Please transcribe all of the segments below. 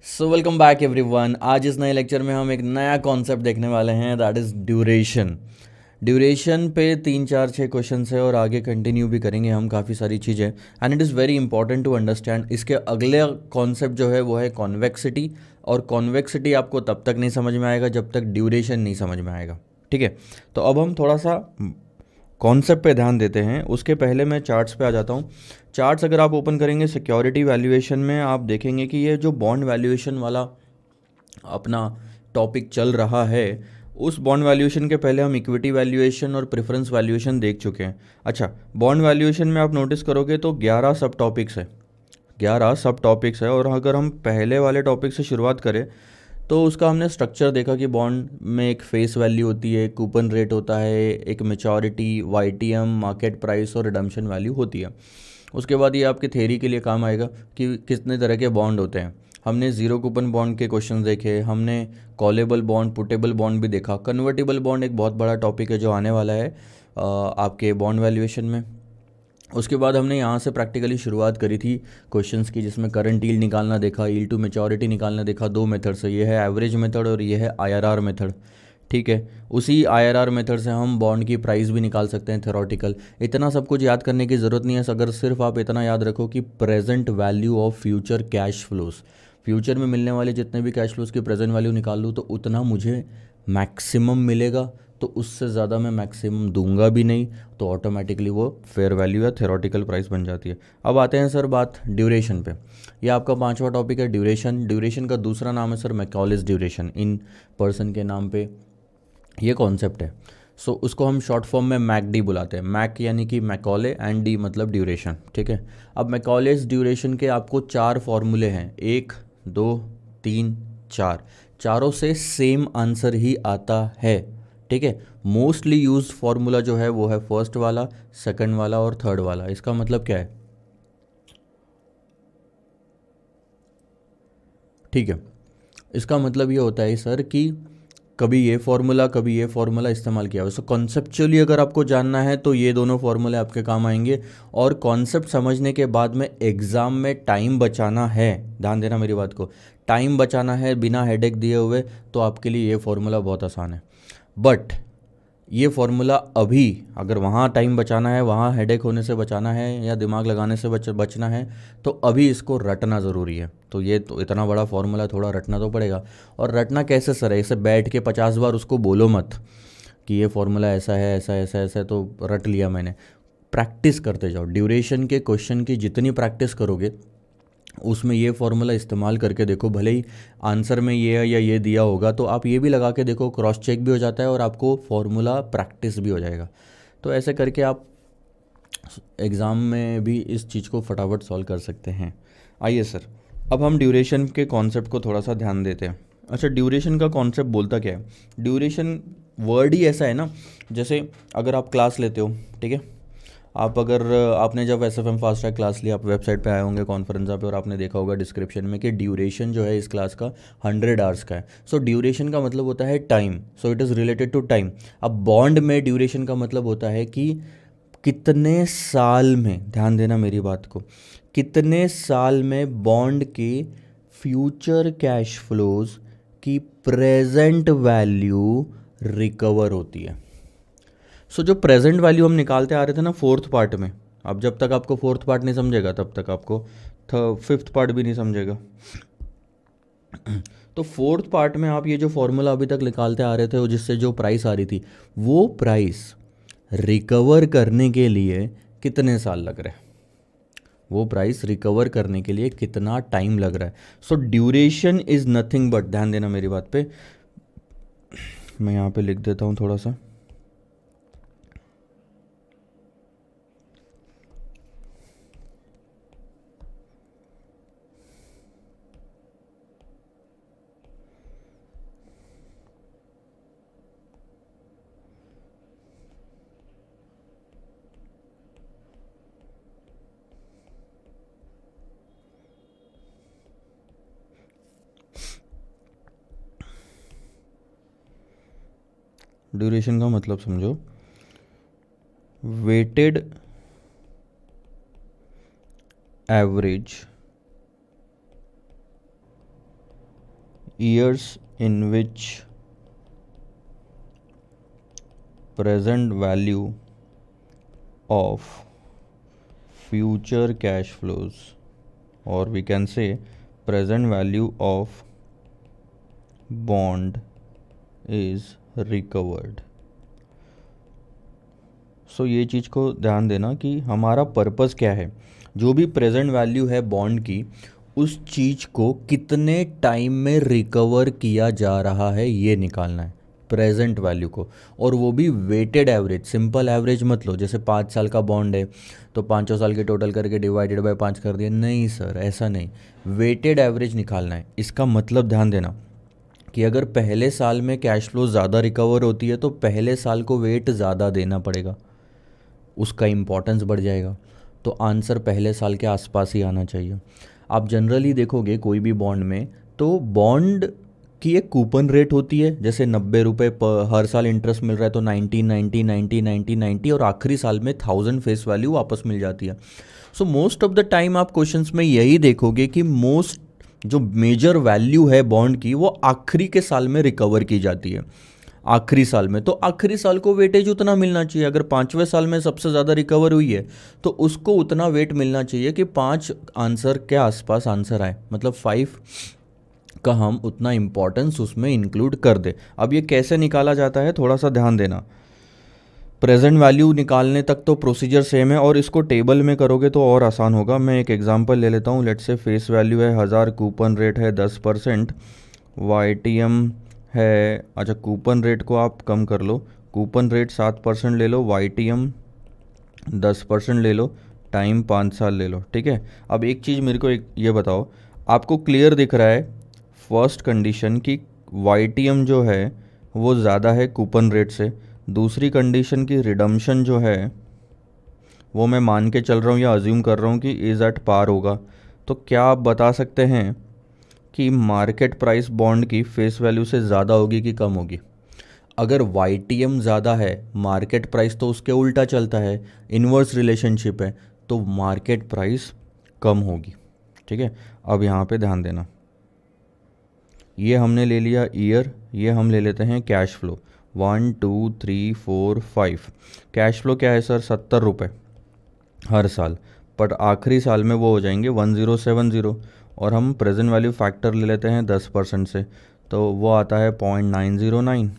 So welcome back everyone. आज इस नए लेक्चर में हम एक नया कॉन्सेप्ट देखने वाले हैं, दैट इज़ ड्यूरेशन। ड्यूरेशन पे 3 4 6 क्वेश्चन है और आगे कंटिन्यू भी करेंगे हम काफ़ी सारी चीज़ें। And it is very important to understand. इसके अगले कॉन्सेप्ट जो है वो है कॉन्वेक्सिटी, और कॉन्वेक्सिटी आपको तब तक नहीं समझ में आएगा जब तक ड्यूरेशन नहीं समझ में आएगा। ठीक है, तो अब हम थोड़ा सा कॉन्सेप्ट पे ध्यान देते हैं। उसके पहले मैं चार्ट्स पे आ जाता हूँ। चार्ट्स अगर आप ओपन करेंगे सिक्योरिटी वैल्यूएशन में, आप देखेंगे कि ये जो बॉन्ड वैल्यूएशन वाला अपना टॉपिक चल रहा है, उस बॉन्ड वैल्यूएशन के पहले हम इक्विटी वैल्यूएशन और प्रेफरेंस वैल्यूएशन देख चुके हैं। अच्छा, बॉन्ड वैल्यूएशन में आप नोटिस करोगे तो 11 सब टॉपिक्स है, 11 सब टॉपिक्स है। और अगर हम पहले वाले टॉपिक से शुरुआत करें तो उसका हमने स्ट्रक्चर देखा कि बॉन्ड में एक फेस वैल्यू होती है, कूपन रेट होता है, एक मैच्योरिटी, वाईटीएम, मार्केट प्राइस और रिडम्पशन वैल्यू होती है। उसके बाद ये आपके थ्योरी के लिए काम आएगा कि कितने तरह के बॉन्ड होते हैं। हमने ज़ीरो कूपन बॉन्ड के क्वेश्चन देखे, हमने कॉलेबल बॉन्ड, पुटेबल बॉन्ड भी देखा। कन्वर्टेबल बॉन्ड एक बहुत बड़ा टॉपिक है जो आने वाला है आपके बॉन्ड वैल्यूएशन में। उसके बाद हमने यहाँ से प्रैक्टिकली शुरुआत करी थी क्वेश्चंस की, जिसमें करंट यील्ड निकालना देखा, यील्ड टू मैच्योरिटी निकालना देखा। दो मेथड से, ये है एवरेज मेथड और ये है आईआरआर मेथड। ठीक है, उसी आईआरआर मेथड से हम बॉन्ड की प्राइस भी निकाल सकते हैं थ्योरेटिकल। इतना सब कुछ याद करने की ज़रूरत नहीं है, अगर सिर्फ आप इतना याद रखो कि present value of future cash flows, future में मिलने वाले जितने भी कैश फ्लोज की प्रेजेंट वैल्यू निकाल लूँ तो उतना मुझे मैक्सिमम मिलेगा। तो उससे ज़्यादा मैं मैक्सिमम दूंगा भी नहीं, तो ऑटोमेटिकली वो फेयर वैल्यू या थ्योरेटिकल प्राइस बन जाती है। अब आते हैं सर बात ड्यूरेशन पे। ये आपका पांचवा टॉपिक है ड्यूरेशन। ड्यूरेशन का दूसरा नाम है सर मैकॉलेस ड्यूरेशन, इन पर्सन के नाम पे ये कॉन्सेप्ट है। सो उसको हम शॉर्ट फॉर्म में मैकडी बुलाते हैं। मैक यानी कि मैकॉले, एंड डी मतलब ड्यूरेशन। ठीक है, अब मैकॉलेस ड्यूरेशन के आपको 4 फॉर्मूले हैं, 1 2 3 4। चारों से सेम आंसर ही आता है। ठीक है, मोस्टली यूज्ड फॉर्मूला जो है वो है फर्स्ट वाला, सेकंड वाला और थर्ड वाला। इसका मतलब क्या है? ठीक है, इसका मतलब ये होता है सर कि कभी ये फॉर्मूला कभी ये फॉर्मूला इस्तेमाल किया। वैसे कॉन्सेप्चुअली अगर आपको जानना है तो ये दोनों फॉर्मूले आपके काम आएंगे। और कॉन्सेप्ट समझने के बाद में एग्ज़ाम में टाइम बचाना है, ध्यान देना मेरी बात को, टाइम बचाना है बिना हेडेक दिए हुए, तो आपके लिए ये फॉर्मूला बहुत आसान है। बट ये फॉर्मूला अभी, अगर वहाँ टाइम बचाना है, वहाँ हेडेक होने से बचाना है या दिमाग लगाने से बचना है, तो अभी इसको रटना ज़रूरी है। तो ये तो इतना बड़ा फॉर्मूला, थोड़ा रटना तो पड़ेगा। और रटना कैसे सर है? इसे बैठ के 50 बार उसको बोलो मत कि ये फॉर्मूला ऐसा है, ऐसा ऐसा ऐसा, तो रट लिया मैंने। प्रैक्टिस करते जाओ। ड्यूरेशन के क्वेश्चन की जितनी प्रैक्टिस करोगे उसमें ये फॉर्मूला इस्तेमाल करके देखो, भले ही आंसर में ये या ये दिया होगा तो आप ये भी लगा के देखो, क्रॉस चेक भी हो जाता है और आपको फॉर्मूला प्रैक्टिस भी हो जाएगा। तो ऐसे करके आप एग्ज़ाम में भी इस चीज़ को फटाफट सॉल्व कर सकते हैं। आइए सर, अब हम ड्यूरेशन के कॉन्सेप्ट को थोड़ा सा ध्यान देते हैं। अच्छा, ड्यूरेशन का कॉन्सेप्ट बोलता क्या है? ड्यूरेशन वर्ड ही ऐसा है ना, जैसे अगर आप क्लास लेते हो, ठीक है, आप अगर आपने जब S F M fast track class ली, आप वेबसाइट पे आए होंगे कॉन्फ्रेंसा पे, और आपने देखा होगा डिस्क्रिप्शन में कि ड्यूरेशन जो है इस क्लास का 100 आवर्स का है। सो ड्यूरेशन का मतलब होता है time, so it is related to time. अब बॉन्ड में ड्यूरेशन का मतलब होता है कि कितने साल में, ध्यान देना मेरी बात को, कितने साल में बॉन्ड के फ्यूचर कैश फ्लोज की प्रेजेंट वैल्यू रिकवर होती है। सो जो प्रेजेंट वैल्यू हम निकालते आ रहे थे ना फोर्थ पार्ट में, अब जब तक आपको फोर्थ पार्ट नहीं समझेगा तब तक आपको फिफ्थ पार्ट भी नहीं समझेगा। तो फोर्थ पार्ट में आप ये जो फॉर्मूला अभी तक निकालते आ रहे थे, जिससे जो प्राइस आ रही थी, वो प्राइस रिकवर करने के लिए कितने साल लग रहे हैं, वो प्राइस रिकवर करने के लिए कितना टाइम लग रहा है। सो ड्यूरेशन इज नथिंग बट, ध्यान देना मेरी बात पे, मैं यहाँ पे लिख देता हूँ थोड़ा सा। ड्यूरेशन का मतलब समझो, weighted average years in which present value of future cash flows, or we can say present value of bond is recovered. सो ये चीज़ को ध्यान देना कि हमारा पर्पस क्या है। जो भी प्रेजेंट वैल्यू है बॉन्ड की, उस चीज़ को कितने टाइम में रिकवर किया जा रहा है ये निकालना है, प्रेजेंट वैल्यू को। और वो भी वेटेड एवरेज, सिंपल एवरेज मत लो। जैसे 5 साल का बॉन्ड है तो 5 साल के टोटल करके डिवाइडेड बाय 5 कर दिया, नहीं सर, ऐसा नहीं। वेटेड एवरेज निकालना है। इसका मतलब ध्यान देना कि अगर पहले साल में कैश फ्लो ज़्यादा रिकवर होती है तो पहले साल को वेट ज़्यादा देना पड़ेगा, उसका इम्पोर्टेंस बढ़ जाएगा। तो आंसर पहले साल के आसपास ही आना चाहिए। आप जनरली देखोगे कोई भी बॉन्ड में, तो बॉन्ड की एक कूपन रेट होती है। जैसे 90 रुपये हर साल इंटरेस्ट मिल रहा है तो 90 90 90 90 90, और आखिरी साल में 1000 फेस वैल्यू वापस मिल जाती है। So most of the time आप क्वेश्चंस में यही देखोगे कि मोस्ट जो मेजर वैल्यू है बॉन्ड की, वो आखिरी के साल में रिकवर की जाती है, आखिरी साल में। तो आखिरी साल को वेटेज उतना मिलना चाहिए। अगर 5वें साल में सबसे ज़्यादा रिकवर हुई है तो उसको उतना वेट मिलना चाहिए कि 5 आंसर के आसपास आंसर आए, मतलब 5 का हम उतना इम्पोर्टेंस उसमें इंक्लूड कर दे। अब ये कैसे निकाला जाता है थोड़ा सा ध्यान देना। प्रेजेंट वैल्यू निकालने तक तो प्रोसीजर सेम है, और इसको टेबल में करोगे तो और आसान होगा। मैं एक एग्जांपल ले लेता हूँ। लेट्स से फेस वैल्यू है 1000, कूपन रेट है 10%, YTM है, अच्छा कूपन रेट को आप कम कर लो, कूपन रेट 7% ले लो, YTM 10% ले लो, टाइम 5 साल ले लो, ठीक है। अब एक चीज़ मेरे को ये बताओ, आपको क्लियर दिख रहा है फर्स्ट कंडीशन कि YTM जो है वो ज़्यादा है कूपन रेट से। दूसरी कंडीशन की रिडम्पशन जो है वो मैं मान के चल रहा हूँ या अज्यूम कर रहा हूँ कि इज़ एट पार होगा। तो क्या आप बता सकते हैं कि मार्केट प्राइस बॉन्ड की फेस वैल्यू से ज़्यादा होगी कि कम होगी? अगर YTM ज़्यादा है, मार्केट प्राइस तो उसके उल्टा चलता है, इन्वर्स रिलेशनशिप है, तो मार्केट प्राइस कम होगी, ठीक है। अब यहाँ पे ध्यान देना, ये हमने ले लिया ईयर, ये हम ले लेते हैं कैश फ्लो। 1 2 3 4 5 कैश फ्लो क्या है सर? 70 रुपये हर साल, बट आखिरी साल में वो हो जाएंगे 1070, और हम प्रेजेंट वैल्यू फैक्टर ले लेते हैं 10% से, तो वो आता है 0909,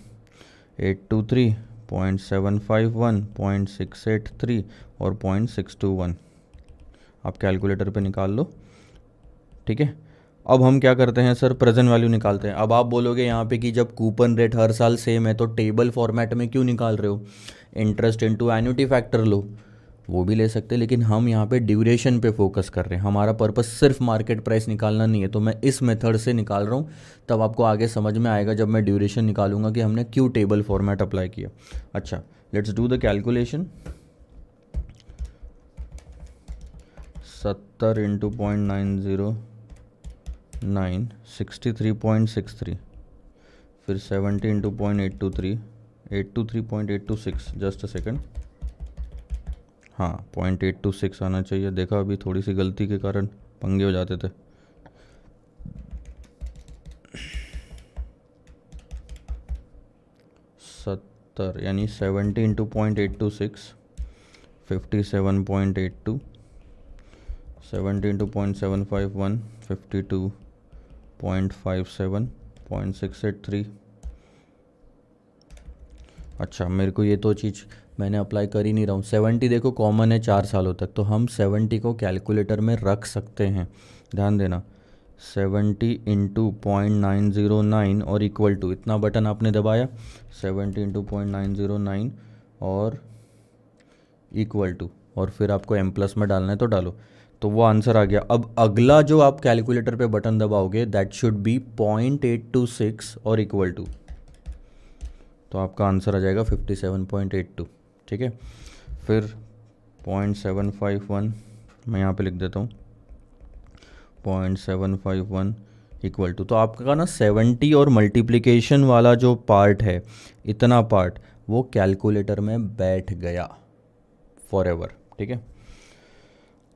823, 0751, 0683 और 0621। आप कैलकुलेटर पे निकाल लो, ठीक है। अब हम क्या करते हैं सर? प्रेजेंट वैल्यू निकालते हैं। अब आप बोलोगे यहाँ पे कि जब कूपन रेट हर साल सेम है तो टेबल फॉर्मेट में क्यों निकाल रहे हो? इंटरेस्ट इनटू एन्युटी फैक्टर लो, वो भी ले सकते हैं, लेकिन हम यहाँ पे ड्यूरेशन पे फोकस कर रहे हैं। हमारा पर्पस सिर्फ मार्केट प्राइस निकालना नहीं है, तो मैं इस मेथड से निकाल रहा हूँ। तब आपको आगे समझ में आएगा जब मैं ड्यूरेशन निकालूंगा कि हमने क्यों टेबल फॉर्मेट अप्लाई किया। अच्छा, let's do the calculation. 70 into 0.909, 63.63, फिर 70 इंटू 0.823, 823.826, जस्ट अ सेकेंड, हाँ 0.826 आना चाहिए। देखा, अभी थोड़ी सी गलती के कारण पंगे हो जाते थे। सत्तर यानी 70 इंटू 0.826, 57.82, 70 इंटू 0.751, 52.57, 0.683। अच्छा, मेरे को ये तो चीज़ मैंने अप्लाई कर ही नहीं रहा हूँ। 70 देखो कॉमन है 4 सालों तक, तो हम 70 को कैलकुलेटर में रख सकते हैं। ध्यान देना, 70 इंटू 0.909 और इक्वल टू, इतना बटन आपने दबाया, 70 इंटू 0.909 और इक्वल टू, और फिर आपको M प्लस में डालना है तो डालो, तो वो आंसर आ गया। अब अगला जो आप कैलकुलेटर पे बटन दबाओगे दैट शुड बी 0.826 और इक्वल टू, तो आपका आंसर आ जाएगा 57.82, ठीक है। फिर 0.751 मैं यहाँ पे लिख देता हूँ, 0.751 इक्वल टू, तो आपका ना 70 और मल्टीप्लिकेशन वाला जो पार्ट है, इतना पार्ट वो कैलकुलेटर में बैठ गया फॉर एवर, ठीक है।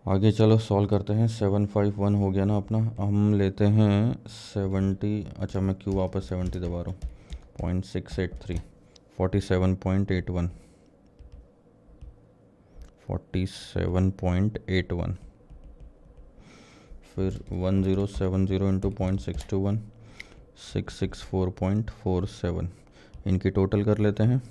आगे चलो सॉल्व करते हैं। 751 हो गया ना अपना। हम लेते हैं 70, अच्छा मैं क्यों वापस 70 दबा रहा हूँ। 0.683, 47.81, 47.81, फिर 1070 इंटू 0.621, 664.47। इनकी टोटल कर लेते हैं।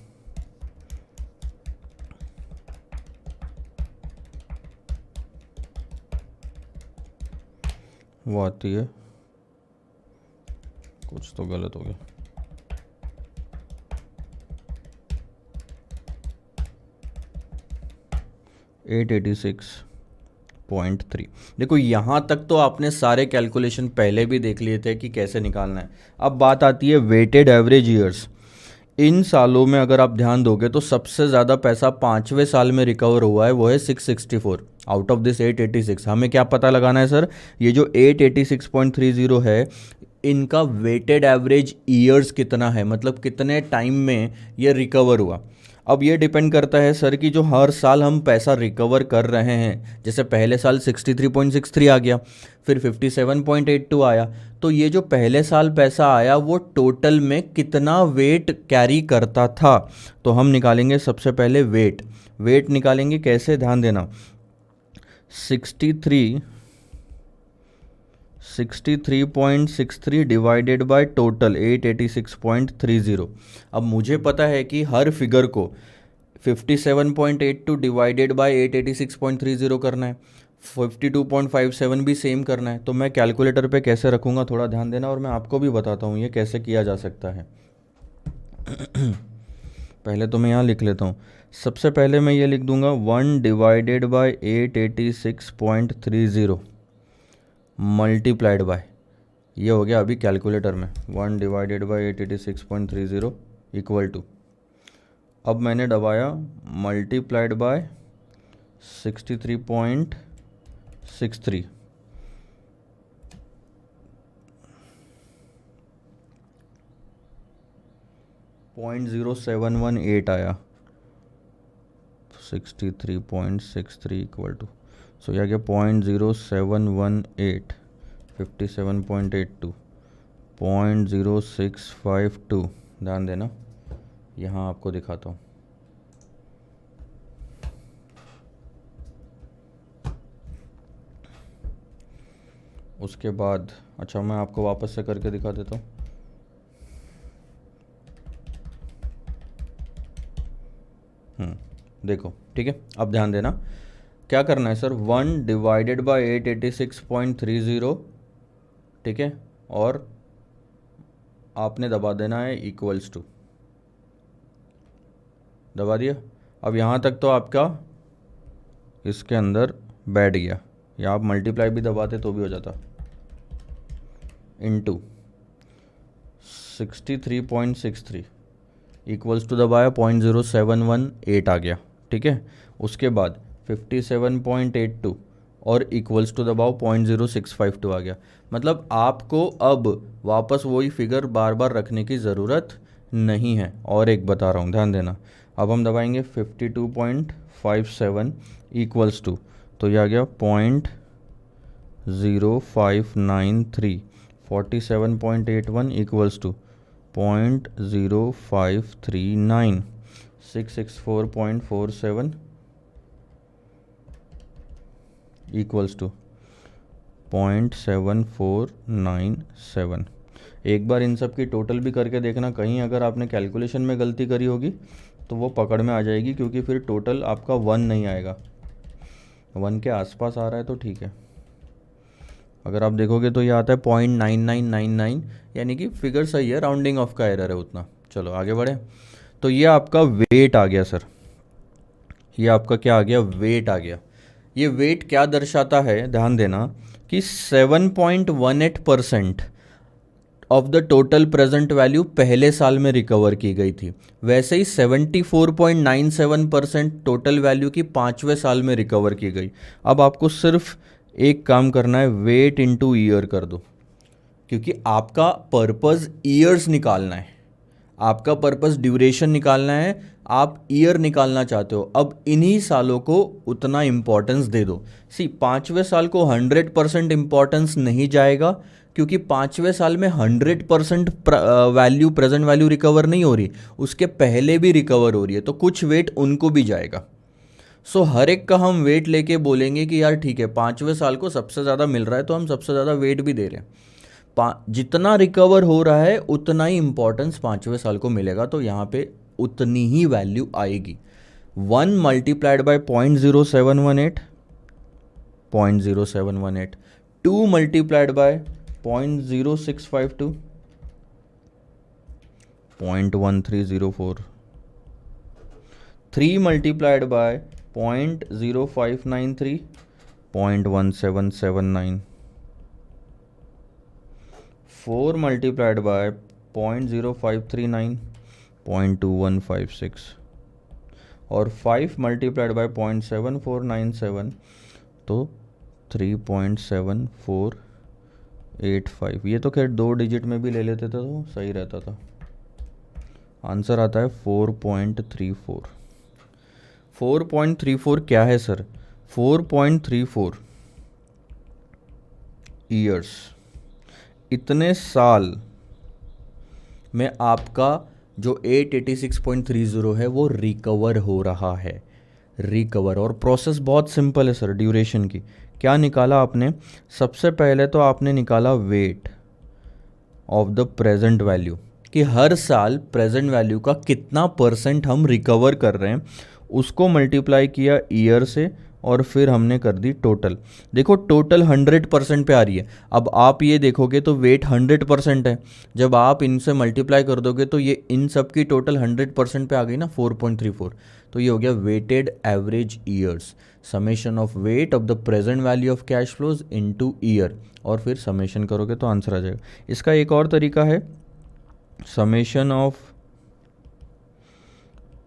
वो आती है, कुछ तो गलत हो गया, 886.3। देखो यहाँ तक तो आपने सारे कैलकुलेशन पहले भी देख लिए थे कि कैसे निकालना है। अब बात आती है वेटेड एवरेज ईयर्स। इन सालों में अगर आप ध्यान दोगे तो सबसे ज़्यादा पैसा 5वें साल में रिकवर हुआ है, वो है 664 आउट ऑफ दिस 886। हमें क्या पता लगाना है सर, ये जो 886.30 है इनका वेटेड एवरेज ईयर्स कितना है, मतलब कितने टाइम में ये रिकवर हुआ। अब ये डिपेंड करता है सर कि जो हर साल हम पैसा रिकवर कर रहे हैं, जैसे पहले साल 63.63 आ गया, फिर 57.82 आया, तो ये जो पहले साल पैसा आया वो टोटल में कितना वेट कैरी करता था। तो हम निकालेंगे सबसे पहले वेट। वेट निकालेंगे कैसे, ध्यान देना। 63.63 डिवाइडेड बाय टोटल 886.30। अब मुझे पता है कि हर फिगर को 57.82 डिवाइडेड बाय 886.30 करना है, 52.57 भी सेम करना है। तो मैं कैलकुलेटर पे कैसे रखूँगा, थोड़ा ध्यान देना, और मैं आपको भी बताता हूँ ये कैसे किया जा सकता है। पहले तो मैं यहाँ लिख लेता हूँ। सबसे पहले मैं ये लिख दूंगा 1 डिवाइडेड बाय 886.30 मल्टीप्लाइड बाय, ये हो गया अभी कैलकुलेटर में 1 डिवाइडेड बाय 886.30 इक्वल टू, अब मैंने दबाया मल्टीप्लाइड बाय 63.63, .0718 आया, 63.63 इक्वल टू, सो यह गया 0.0718, 57.82, 0.0652। ध्यान देना, यहाँ आपको दिखाता हूँ। उसके बाद अच्छा मैं आपको वापस से करके दिखा देता हूँ। देखो ठीक है, अब ध्यान देना क्या करना है सर, 1 डिवाइडेड बाय 886.30, ठीक है, और आपने दबा देना है इक्वल्स टू, दबा दिया। अब यहाँ तक तो आपका इसके अंदर बैठ गया, या आप मल्टीप्लाई भी दबाते तो भी हो जाता, इनटू 63.63 इक्वल्स टू दबाया 0.0718 आ गया, ठीक है। उसके बाद 57.82 और इक्वल्स टू दबाओ 0.0652 आ गया। मतलब आपको अब वापस वही फिगर बार बार रखने की ज़रूरत नहीं है। और एक बता रहा हूँ, ध्यान देना, अब हम दबाएंगे 52.57 इक्वल्स टू, तो यह आ गया 0.0593, 47.81 इक्वल्स टू 0.0539, 664.47 इक्वल्स टू 0.7497। एक बार इन सब की टोटल भी करके देखना, कहीं अगर आपने कैलकुलेशन में गलती करी होगी तो वो पकड़ में आ जाएगी, क्योंकि फिर टोटल आपका 1 नहीं आएगा, 1 के आसपास आ रहा है तो ठीक है। अगर आप देखोगे तो ये आता है 0.9999, यानी कि फिगर सही है, राउंडिंग ऑफ का एरर है उतना। चलो आगे बढ़े। तो ये आपका वेट आ गया सर, ये आपका क्या आ गया, वेट आ गया। ये वेट क्या दर्शाता है, ध्यान देना कि 7.18% of the total present value पहले साल में रिकवर की गई थी। वैसे ही 74.97% टोटल वैल्यू की 5वें साल में रिकवर की गई। अब आपको सिर्फ एक काम करना है, वेट इनटू ईयर कर दो, क्योंकि आपका पर्पस ईयर्स निकालना है, आपका पर्पस ड्यूरेशन निकालना है, आप ईयर निकालना चाहते हो, अब इन्हीं सालों को उतना इम्पोर्टेंस दे दो। सी 5वें साल को 100% इम्पोर्टेंस नहीं जाएगा, क्योंकि 5वें साल में 100% वैल्यू, प्रेजेंट वैल्यू रिकवर नहीं हो रही, उसके पहले भी रिकवर हो रही है, तो कुछ वेट उनको भी जाएगा। सो हर एक का हम वेट लेके बोलेंगे कि यार ठीक है 5वें साल को सबसे ज़्यादा मिल रहा है तो हम सबसे ज़्यादा वेट भी दे रहे हैं। जितना रिकवर हो रहा है उतना ही इंपॉर्टेंस 5वें साल को मिलेगा, तो यहाँ पे उतनी ही वैल्यू आएगी। 1 multiplied by 0.0718, 0.0718, 2 multiplied by 0.0652, 0.1304, 3 multiplied by 0.0593, 0.1779, 4 multiplied by 0.0539, 0.2156, और 5 मल्टीप्लाइड बाय 0.7497, तो 3.7485। ये तो खैर 2 डिजिट में भी ले लेते थे तो सही रहता था। आंसर आता है 4.34। 4.34 क्या है सर? 4.34 ईयर्स, इतने साल में आपका जो 886.30 है वो रिकवर हो रहा है। रिकवर, और प्रोसेस बहुत सिंपल है सर ड्यूरेशन की। क्या निकाला आपने? सबसे पहले तो आपने निकाला wait of the present value, कि हर साल प्रेजेंट वैल्यू का कितना % हम रिकवर कर रहे हैं, उसको मल्टीप्लाई किया ईयर से, और फिर हमने कर दी टोटल। देखो टोटल 100% पे आ रही है। अब आप ये देखोगे तो वेट 100% है, जब आप इनसे मल्टीप्लाई कर दोगे तो ये इन सब की टोटल 100% पे आ गई ना, 4.34। तो ये हो गया weighted average years, summation of weight of the present value of cash flows into year, और फिर समेशन करोगे तो आंसर आ जाएगा। इसका एक और तरीका है, summation of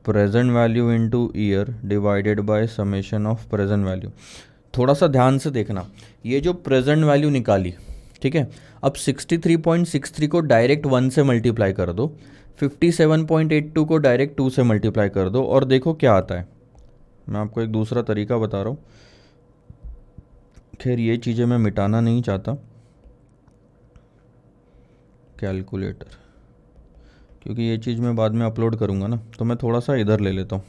present value into year divided by summation of present value. थोड़ा सा ध्यान से देखना, ये जो प्रेजेंट वैल्यू निकाली, ठीक है, अब 63.63 को डायरेक्ट 1 से मल्टीप्लाई कर दो, 57.82 को डायरेक्ट 2 से मल्टीप्लाई कर दो, और देखो क्या आता है। मैं आपको एक दूसरा तरीका बता रहा हूँ, खैर ये चीज़ें मैं मिटाना नहीं चाहता, कैलकुलेटर, क्योंकि ये चीज़ मैं बाद में अपलोड करूँगा ना, तो मैं थोड़ा सा इधर ले लेता हूँ।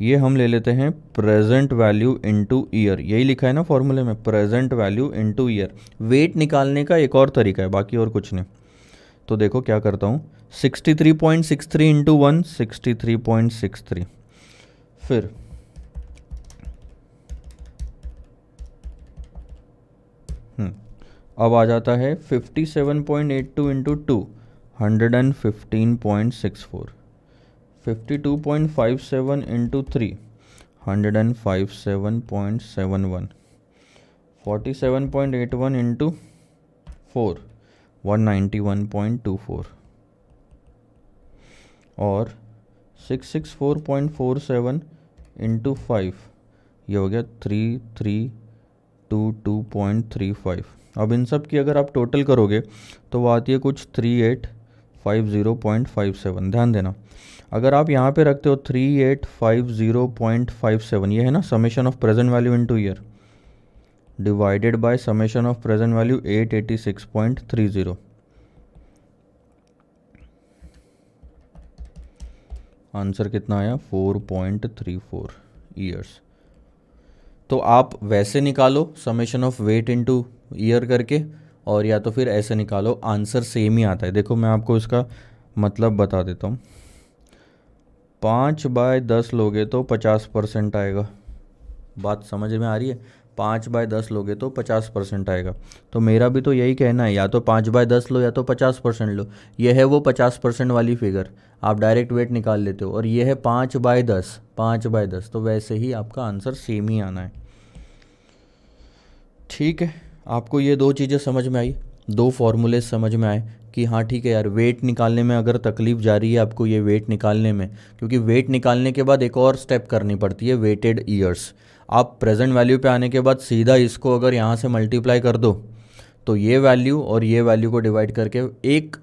ये हम ले लेते हैं प्रेजेंट वैल्यू इनटू ईयर, यही लिखा है ना फॉर्मूले में, present value into year. Weight निकालने का एक और तरीका है, बाकी और कुछ नहीं। तो देखो क्या करता हूँ, 63.63 इंटू 1, 63.63, फिर अब आ जाता है 57.82 इंटू 2, 115.64, 52.57 इंटू 3, 157.71, 47.81 इंटू 4, 191.24, और 664.47 इंटू 5, ये हो गया 3322.35। अब इन सब की अगर आप टोटल करोगे तो वो आती है कुछ 3850.57। ध्यान देना, अगर आप यहाँ पे रखते हो 3850.57, ये है ना summation of present value into year divided by summation of present value 886.30, answer कितना आया? 4.34 ईयर्स। तो आप वैसे निकालो summation of weight into year करके, और या तो फिर ऐसे निकालो, आंसर सेम ही आता है। देखो मैं आपको इसका मतलब बता देता हूँ। 5/10 लोगे तो 50% आएगा, बात समझ में आ रही है? 5/10 लोगे तो 50% आएगा। तो मेरा भी तो यही कहना है, या तो 5/10 लो या तो 50% लो। ये है वो 50% वाली फिगर, आप डायरेक्ट वेट निकाल लेते हो, और ये है 5/10, 5/10, तो वैसे ही आपका आंसर सेम ही आना है। ठीक है, आपको ये दो चीज़ें समझ में आई, दो फॉर्मूले समझ में आए कि हाँ ठीक है यार, वेट निकालने में अगर तकलीफ जा रही है आपको ये वेट निकालने में, क्योंकि वेट निकालने के बाद एक और स्टेप करनी पड़ती है, वेटेड ईयर्स। आप प्रेजेंट वैल्यू पे आने के बाद सीधा इसको अगर यहाँ से मल्टीप्लाई कर दो, तो ये वैल्यू और ये वैल्यू को डिवाइड करके एक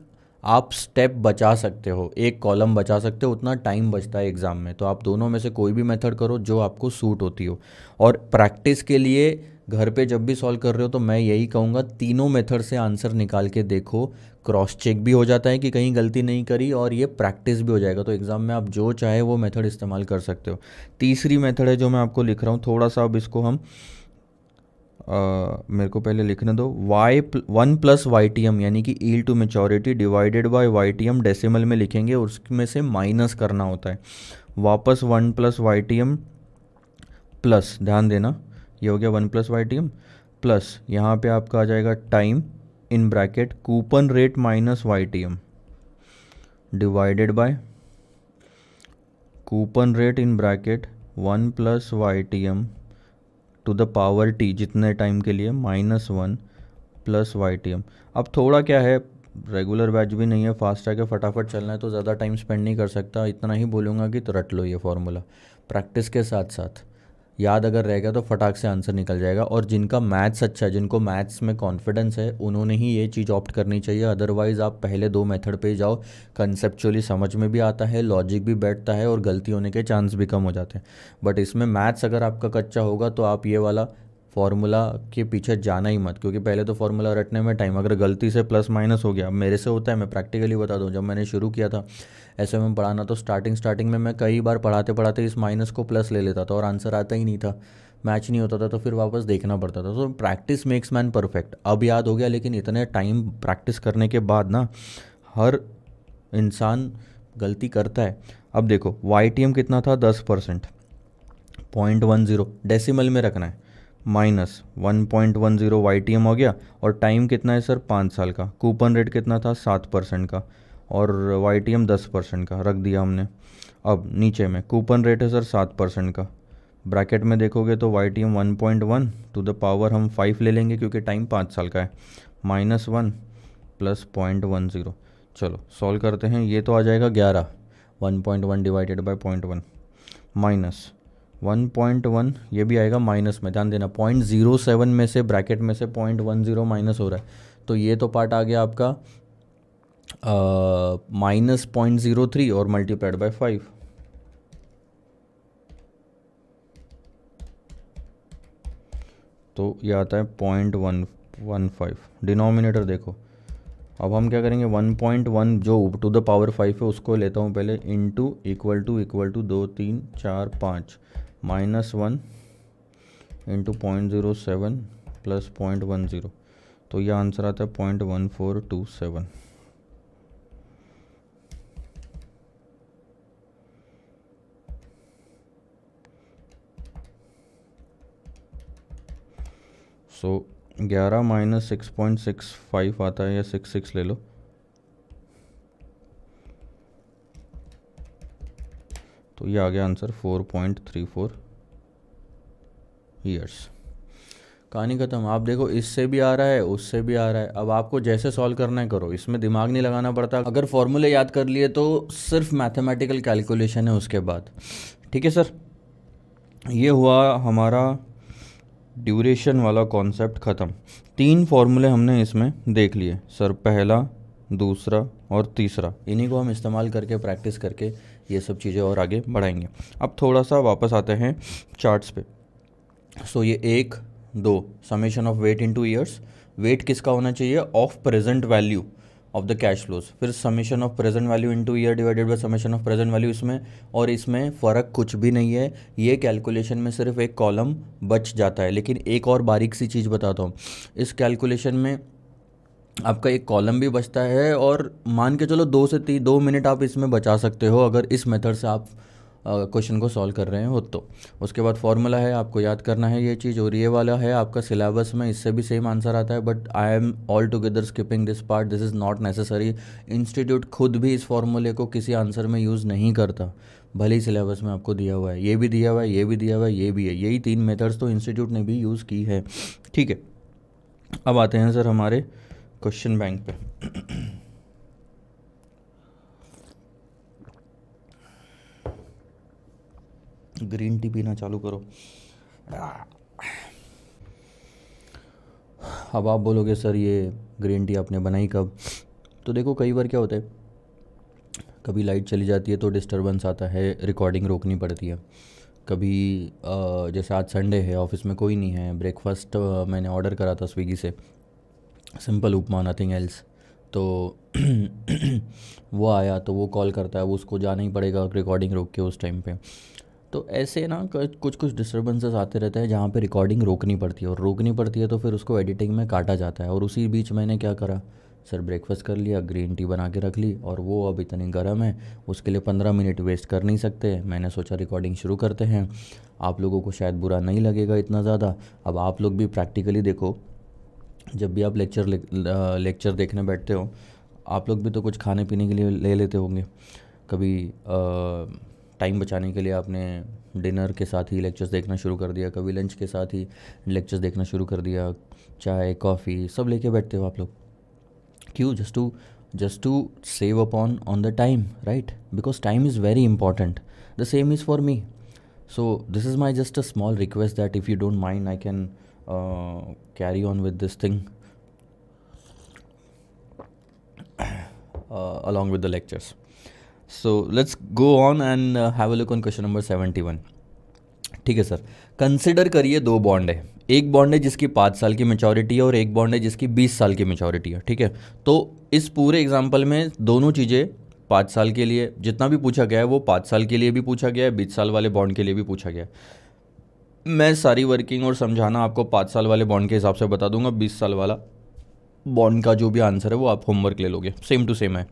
आप स्टेप बचा सकते हो, एक कॉलम बचा सकते हो, उतना टाइम बचता है एग्ज़ाम में। तो आप दोनों में से कोई भी मेथड करो जो आपको सूट होती हो। और प्रैक्टिस के लिए घर पे जब भी सॉल्व कर रहे हो तो मैं यही कहूँगा, तीनों मेथड से आंसर निकाल के देखो। क्रॉस चेक भी हो जाता है कि कहीं गलती नहीं करी, और ये प्रैक्टिस भी हो जाएगा। तो एग्ज़ाम में आप जो चाहे वो मेथड इस्तेमाल कर सकते हो। तीसरी मेथड है जो मैं आपको लिख रहा हूँ, थोड़ा सा अब इसको हम मेरे को पहले लिखने दो। y1 + YTM यानी कि yield to maturity divided by YTM decimal में लिखेंगे, और उसमें से माइनस करना होता है। वापस 1 + YTM प्लस, ध्यान देना, ये हो गया 1 + YTM प्लस, यहाँ पे आपका आ जाएगा time in bracket coupon rate minus YTM divided by coupon rate in bracket 1 + YTM to the power T, जितने टाइम के लिए, -1 + YTM। अब थोड़ा क्या है, रेगुलर बैच भी नहीं है, फास्ट आके फटाफट चलना है, तो ज़्यादा टाइम स्पेंड नहीं कर सकता। इतना ही बोलूँगा कि तो रट लो ये फॉर्मूला, प्रैक्टिस के साथ साथ याद अगर रहेगा तो फटाक से आंसर निकल जाएगा। और जिनका मैथ्स अच्छा है, जिनको मैथ्स में कॉन्फिडेंस है, उन्होंने ही ये चीज़ ऑप्ट करनी चाहिए। अदरवाइज़ आप पहले दो मेथड पे ही जाओ, कंसेप्चुअली समझ में भी आता है, लॉजिक भी बैठता है, और गलती होने के चांस भी कम हो जाते हैं। बट इसमें मैथ्स अगर आपका कच्चा होगा तो आप ये वाला फार्मूला के पीछे जाना ही मत, क्योंकि पहले तो फार्मूला रटने में टाइम, अगर गलती से प्लस माइनस हो गया, मेरे से होता है, मैं प्रैक्टिकली बता दूं, जब मैंने शुरू किया था ऐसे में पढ़ाना, तो स्टार्टिंग में मैं कई बार पढ़ाते पढ़ाते इस माइनस को प्लस ले लेता था और आंसर आता ही नहीं था, मैच नहीं होता था, तो फिर वापस देखना पड़ता था। तो प्रैक्टिस मेक्स मैन परफेक्ट। अब याद हो गया, लेकिन इतने टाइम प्रैक्टिस करने के बाद ना हर इंसान गलती करता है। अब देखो YTM कितना था, 10%, 0.10 डेसिमल में रखना है, -1.10 YTM हो गया। और टाइम कितना है सर, 5 साल का। कूपन रेट कितना था, 7% का, और YTM 10% का रख दिया हमने। अब नीचे में कूपन रेट है सर 7% का, ब्रैकेट में देखोगे तो YTM 1.1 टू द पावर हम 5 ले लेंगे क्योंकि टाइम 5 साल का है, -1 + 0.10। चलो सॉल्व करते हैं, ये तो आ जाएगा 11, 1.1 डिवाइडेड बाय 0.1 माइनस 1.1, ये भी आएगा माइनस में, ध्यान देना 0.07 में से, ब्रैकेट में से 0.10 माइनस हो रहा है, तो ये तो पार्ट आ गया आपका -0.03 और मल्टीप्लाइड बाय 5। तो ये आता है 0.115। डिनोमिनेटर देखो, अब हम क्या करेंगे, 1.1 जो टू द पावर 5 है उसको लेता हूँ पहले, इंटू इक्वल टू 2 3 4 5 -1 इंटू 0.07 + 0.10, तो यह आंसर आता है 0.1427। सो 11 - 6.65 आता है, या 66 ले लो, तो ये आ गया आंसर 4.34 ईयर्स। कहानी खत्म। आप देखो, इससे भी आ रहा है, उससे भी आ रहा है, अब आपको जैसे सॉल्व करना है करो, इसमें दिमाग नहीं लगाना पड़ता। अगर फॉर्मूले याद कर लिए तो सिर्फ मैथमेटिकल कैलकुलेशन है उसके बाद। ठीक है सर, ये हुआ हमारा ड्यूरेशन वाला कॉन्सेप्ट ख़त्म। 3 फार्मूले हमने इसमें देख लिए सर, पहला, दूसरा और तीसरा, इन्हीं को हम इस्तेमाल करके प्रैक्टिस करके ये सब चीज़ें और आगे बढ़ाएंगे। अब थोड़ा सा वापस आते हैं चार्ट्स पे। सो ये 1 2 summation of weight into years, weight किसका होना चाहिए, of present value of the cash flows, फिर summation of present value into year divided by summation of present value. इसमें और इसमें फ़र्क कुछ भी नहीं है, ये कैलकुलेशन में सिर्फ एक कॉलम बच जाता है। लेकिन एक और बारीक सी चीज़ बताता हूँ, इस कैलकुलेशन में आपका एक कॉलम भी बचता है, और मान के चलो 2 मिनट आप इसमें बचा सकते हो अगर इस मेथड से आप क्वेश्चन को सॉल्व कर रहे हो तो। उसके बाद फॉर्मूला है, आपको याद करना है ये चीज़, और ये वाला है आपका सिलेबस में, इससे भी सेम आंसर आता है, but I am all together skipping this part, this is not necessary. Institute खुद भी इस फॉर्मूले को किसी आंसर में यूज़ नहीं करता, भले ही सिलेबस में आपको दिया हुआ है, ये भी दिया हुआ है, ये भी दिया हुआ है, ये भी है, यही 3 मेथड्स तो इंस्टीट्यूट ने भी यूज़ की है। ठीक है, अब आते हैं सर हमारे क्वेश्चन बैंक पे। ग्रीन टी पीना चालू करो। अब आप बोलोगे सर ये ग्रीन टी आपने बनाई कब, तो देखो कई बार क्या होता है, कभी लाइट चली जाती है तो डिस्टरबेंस आता है, रिकॉर्डिंग रोकनी पड़ती है। कभी जैसे आज संडे है, ऑफिस में कोई नहीं है, ब्रेकफास्ट मैंने ऑर्डर करा था स्विगी से, सिंपल उपमा, नथिंग एल्स। तो वो आया तो वो कॉल करता है, वो उसको जाना ही पड़ेगा रिकॉर्डिंग रोक के उस टाइम पे। तो ऐसे ना कुछ कुछ डिस्टर्बेंसेस आते रहते हैं जहाँ पे रिकॉर्डिंग रोकनी पड़ती है, और रोकनी पड़ती है तो फिर उसको एडिटिंग में काटा जाता है। और उसी बीच मैंने क्या करा सर, ब्रेकफास्ट कर लिया, ग्रीन टी बना के रख ली, और वो अब इतनी गर्म है, उसके लिए 15 मिनट वेस्ट कर नहीं सकते। मैंने सोचा रिकॉर्डिंग शुरू करते हैं। आप लोगों को शायद बुरा नहीं लगेगा इतना ज़्यादा। अब आप लोग भी प्रैक्टिकली देखो, जब भी आप लेक्चर देखने बैठते हो, आप लोग भी तो कुछ खाने पीने के लिए ले लेते होंगे। कभी टाइम बचाने के लिए आपने डिनर के साथ ही लेक्चर्स देखना शुरू कर दिया, कभी लंच के साथ ही लेक्चर्स देखना शुरू कर दिया, चाय कॉफ़ी सब लेके बैठते हो आप लोग। क्यों? Just to save upon on the time, right? Because time is very important. The same is for me. So this is my just a small request that if you don't mind, I can carry on with this thing along with the lectures. So let's go on and have a look on question number 71. ठीक है sir, consider करिए दो bond है। एक bond है जिसकी 5 साल की मेचोरिटी है, और एक बॉन्ड है जिसकी 20 साल की मेचोरिटी है। ठीक है, तो इस पूरे एग्जाम्पल में दोनों चीज़ें 5 साल के लिए, जितना भी पूछा गया है वो 5 साल के लिए भी पूछा गया है, 20 साल वाले बॉन्ड के लिए भी पूछा गया है। मैं सारी वर्किंग और समझाना आपको 5 साल वाले बॉन्ड के हिसाब से बता दूंगा, 20 साल वाला बॉन्ड का जो भी आंसर है वो आप होमवर्क ले लोगे, सेम टू सेम है।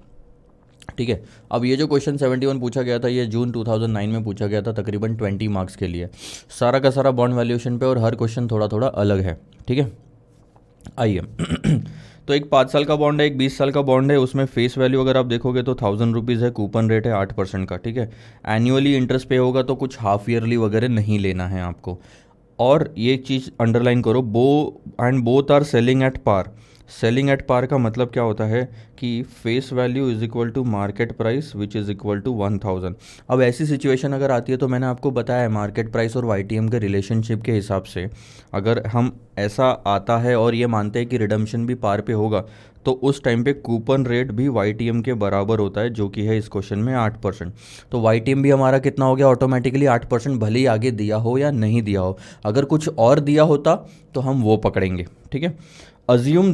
ठीक है, अब ये जो क्वेश्चन 71 पूछा गया था, ये जून 2009 में पूछा गया था, तकरीबन 20 मार्क्स के लिए, सारा का सारा बॉन्ड वैल्यूएशन पे, और हर क्वेश्चन थोड़ा थोड़ा अलग है। ठीक है, आइए तो एक 5 साल का बॉन्ड है, एक 20 साल का बॉन्ड है। उसमें फेस वैल्यू अगर आप देखोगे तो 1000 रुपीज़ है, कूपन रेट है 8% का। ठीक है, एनुअली इंटरेस्ट पे होगा, तो कुछ हाफ ईयरली वगैरह नहीं लेना है आपको। और ये चीज़ अंडरलाइन करो, both are selling at par. Selling at par का मतलब क्या होता है कि face value is equal to market price which is equal to 1000। अब ऐसी सिचुएशन अगर आती है, तो मैंने आपको बताया है मार्केट प्राइस और वाईटीएम के रिलेशनशिप के हिसाब से, अगर हम ऐसा आता है और ये मानते हैं कि रिडम्पशन भी पार पे होगा, तो उस टाइम पे कूपन रेट भी वाईटीएम के बराबर होता है, जो कि है इस क्वेश्चन में 8%। तो वाईटीएम भी हमारा कितना हो गया ऑटोमेटिकली 8%, भले ही आगे दिया हो या नहीं दिया हो। अगर कुछ और दिया होता तो हम वो पकड़ेंगे। ठीक है, assume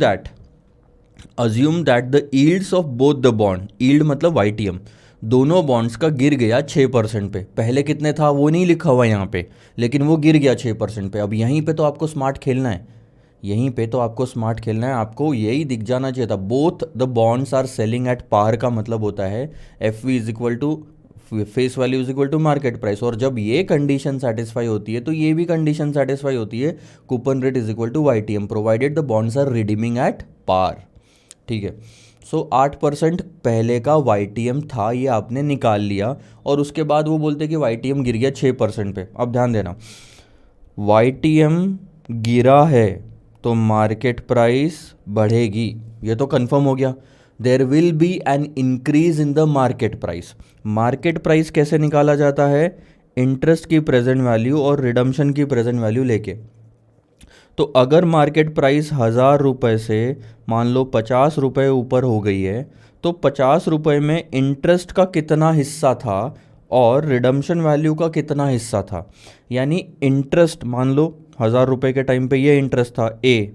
that the yields of both the bond, yield मतलब YTM, दोनों बॉन्ड्स का गिर गया 6% पे। पहले कितने था वो नहीं लिखा हुआ यहाँ पे, लेकिन वो गिर गया 6% पे। अब यहीं पे तो आपको स्मार्ट खेलना है, यहीं पे तो आपको स्मार्ट खेलना है, आपको यही दिख जाना चाहिए था। Both the bonds are selling at par का मतलब होता है F V is equal to face value is equal to market price. और जब ये कंडीशन सेटिस्फाई होती है तो ये भी कंडीशन सेटिस्फाई होती है, coupon rate is equal to YTM provided the bonds are redeeming at par. ठीक है, सो 8% पहले का वाईटीएम था, ये आपने निकाल लिया, और उसके बाद वो बोलते कि वाईटीएम गिर गया 6% पे। अब ध्यान देना, वाईटीएम गिरा है तो मार्केट प्राइस बढ़ेगी, ये तो कंफर्म हो गया। There will be an increase in the market price. Market price कैसे निकाला जाता है? इंटरेस्ट की प्रेजेंट वैल्यू और रिडम्पशन की प्रेजेंट वैल्यू लेके। तो अगर मार्केट प्राइस 1000 रुपये से मान लो 50 रुपये ऊपर हो गई है, तो 50 रुपये में इंटरेस्ट का कितना हिस्सा था और रिडम्पशन वैल्यू का कितना हिस्सा था। यानी इंटरेस्ट मान लो 1000 रुपये के टाइम पे ये इंटरेस्ट था ए,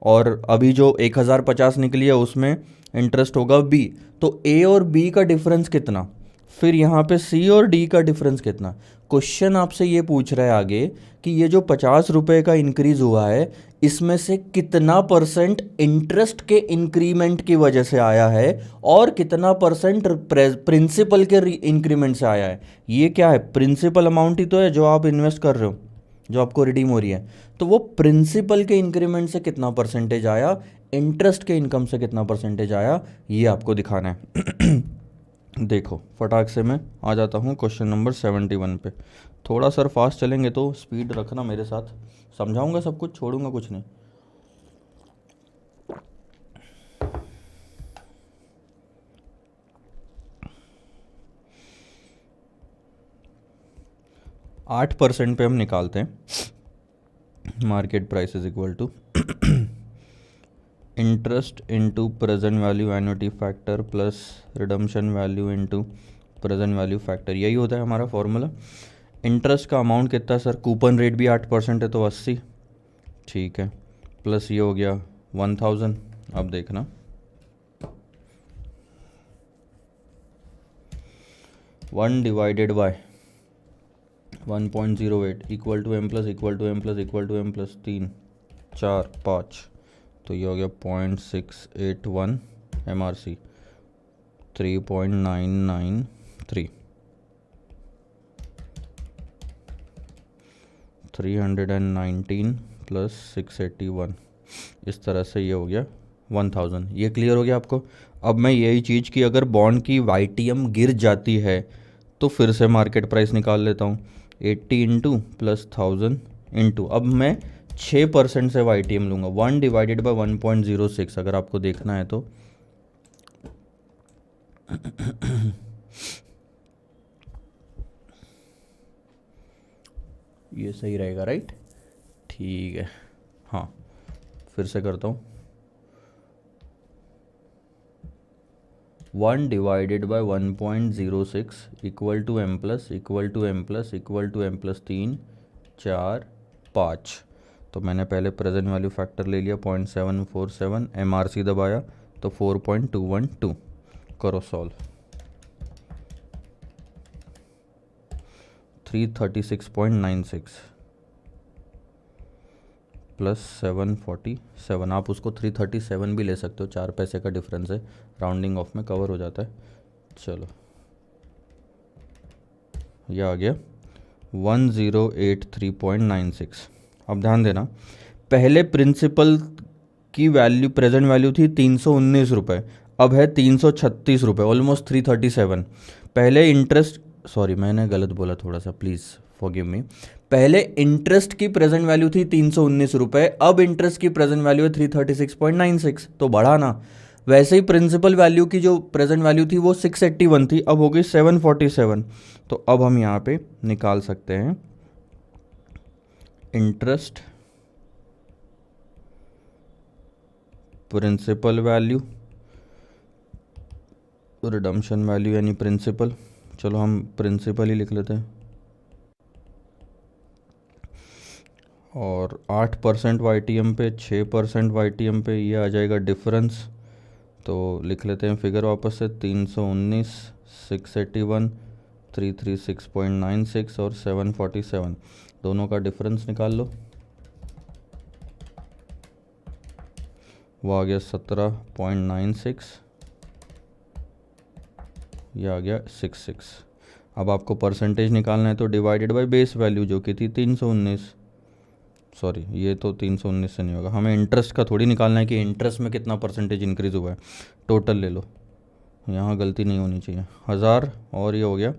और अभी जो 1050 निकली है उसमें इंटरेस्ट होगा बी। तो ए और बी का डिफरेंस कितना, फिर यहाँ पे सी और डी का डिफरेंस कितना। क्वेश्चन आपसे ये पूछ रहा है आगे कि ये जो 50 रुपये का इंक्रीज हुआ है, इसमें से कितना परसेंट इंटरेस्ट के इंक्रीमेंट की वजह से आया है और कितना परसेंट प्रिंसिपल के इंक्रीमेंट से आया है। ये क्या है? प्रिंसिपल अमाउंट ही तो है जो आप इन्वेस्ट कर रहे हो, जो आपको रिडीम हो रही है। तो वो प्रिंसिपल के इंक्रीमेंट से कितना परसेंटेज आया, इंटरेस्ट के इनकम से कितना परसेंटेज आया, ये आपको दिखाना है। देखो फटाक से मैं आ जाता हूँ क्वेश्चन नंबर 71 पे। थोड़ा सर फास्ट चलेंगे तो स्पीड रखना मेरे साथ, समझाऊंगा सब कुछ, छोड़ूंगा कुछ नहीं। आठ परसेंट पे हम निकालते हैं market price is equal to interest into present value annuity factor plus redemption value into present value factor, यही होता है हमारा फॉर्मूला। इंटरेस्ट का अमाउंट कितना है सर, कूपन रेट भी 8% है तो 80, ठीक है, प्लस ये हो गया 1000। अब देखना one divided by 1.08 equal to M plus equal to M plus equal to M plus 3 4 5, तो ये हो गया 0.681 MRC 3.993 319 प्लस 681, इस तरह से ये हो गया 1000। ये क्लियर हो गया आपको। अब मैं यही चीज़ की अगर बॉन्ड की YTM गिर जाती है तो फिर से मार्केट प्राइस निकाल लेता हूँ, 80 इंटू प्लस 1000 इंटू, अब मैं 6% से YTM लूँगा, 1 डिवाइडेड बाई 1.06 अगर आपको देखना है तो ये सही रहेगा, राइट, ठीक है। हाँ फिर से करता हूँ, 1 divided by 1.06 equal to M plus equal to M plus equal to M plus 3 4 5, तो मैंने पहले प्रेजेंट वैल्यू फैक्टर ले लिया 0.747, MRC दबाया तो 4.212, करो सॉल्व, 336.96 प्लस 747, आप उसको 337 भी ले सकते हो, 4 पैसे का डिफरेंस है, राउंडिंग ऑफ में कवर हो जाता है। चलो ये आ गया 1083.96। अब ध्यान देना, पहले प्रिंसिपल की वैल्यू प्रेजेंट वैल्यू थी 319 रुपये, अब है 336 रुपये, ऑलमोस्ट 337। पहले इंटरेस्ट, सॉरी मैंने गलत बोला थोड़ा सा, प्लीज़ फॉरगिव मी, पहले इंटरेस्ट की प्रेजेंट वैल्यू थी 319 रुपये, अब इंटरेस्ट की प्रेजेंट वैल्यू है 336.96, तो बढ़ा ना। वैसे ही प्रिंसिपल वैल्यू की जो प्रेजेंट वैल्यू थी वो 681 थी, अब हो गई 747, तो अब हम यहाँ पे निकाल सकते हैं interest principal value redemption value यानी प्रिंसिपल, चलो हम प्रिंसिपल ही लिख लेते हैं, और 8% YTM पे 6% YTM पे ये आ जाएगा डिफरेंस, तो लिख लेते हैं फिगर वापस से, 319 681 336.96 और 747, दोनों का डिफरेंस निकाल लो, वो आ गया 17.96, ये आ गया 66। अब आपको परसेंटेज निकालना है तो डिवाइडेड बाय बेस वैल्यू जो कि थी 319, सॉरी ये तो 319 से नहीं होगा, हमें इंटरेस्ट का थोड़ी निकालना है कि इंटरेस्ट में कितना परसेंटेज इंक्रीज़ हुआ है, टोटल ले लो, यहाँ गलती नहीं होनी चाहिए, 1000 और ये हो गया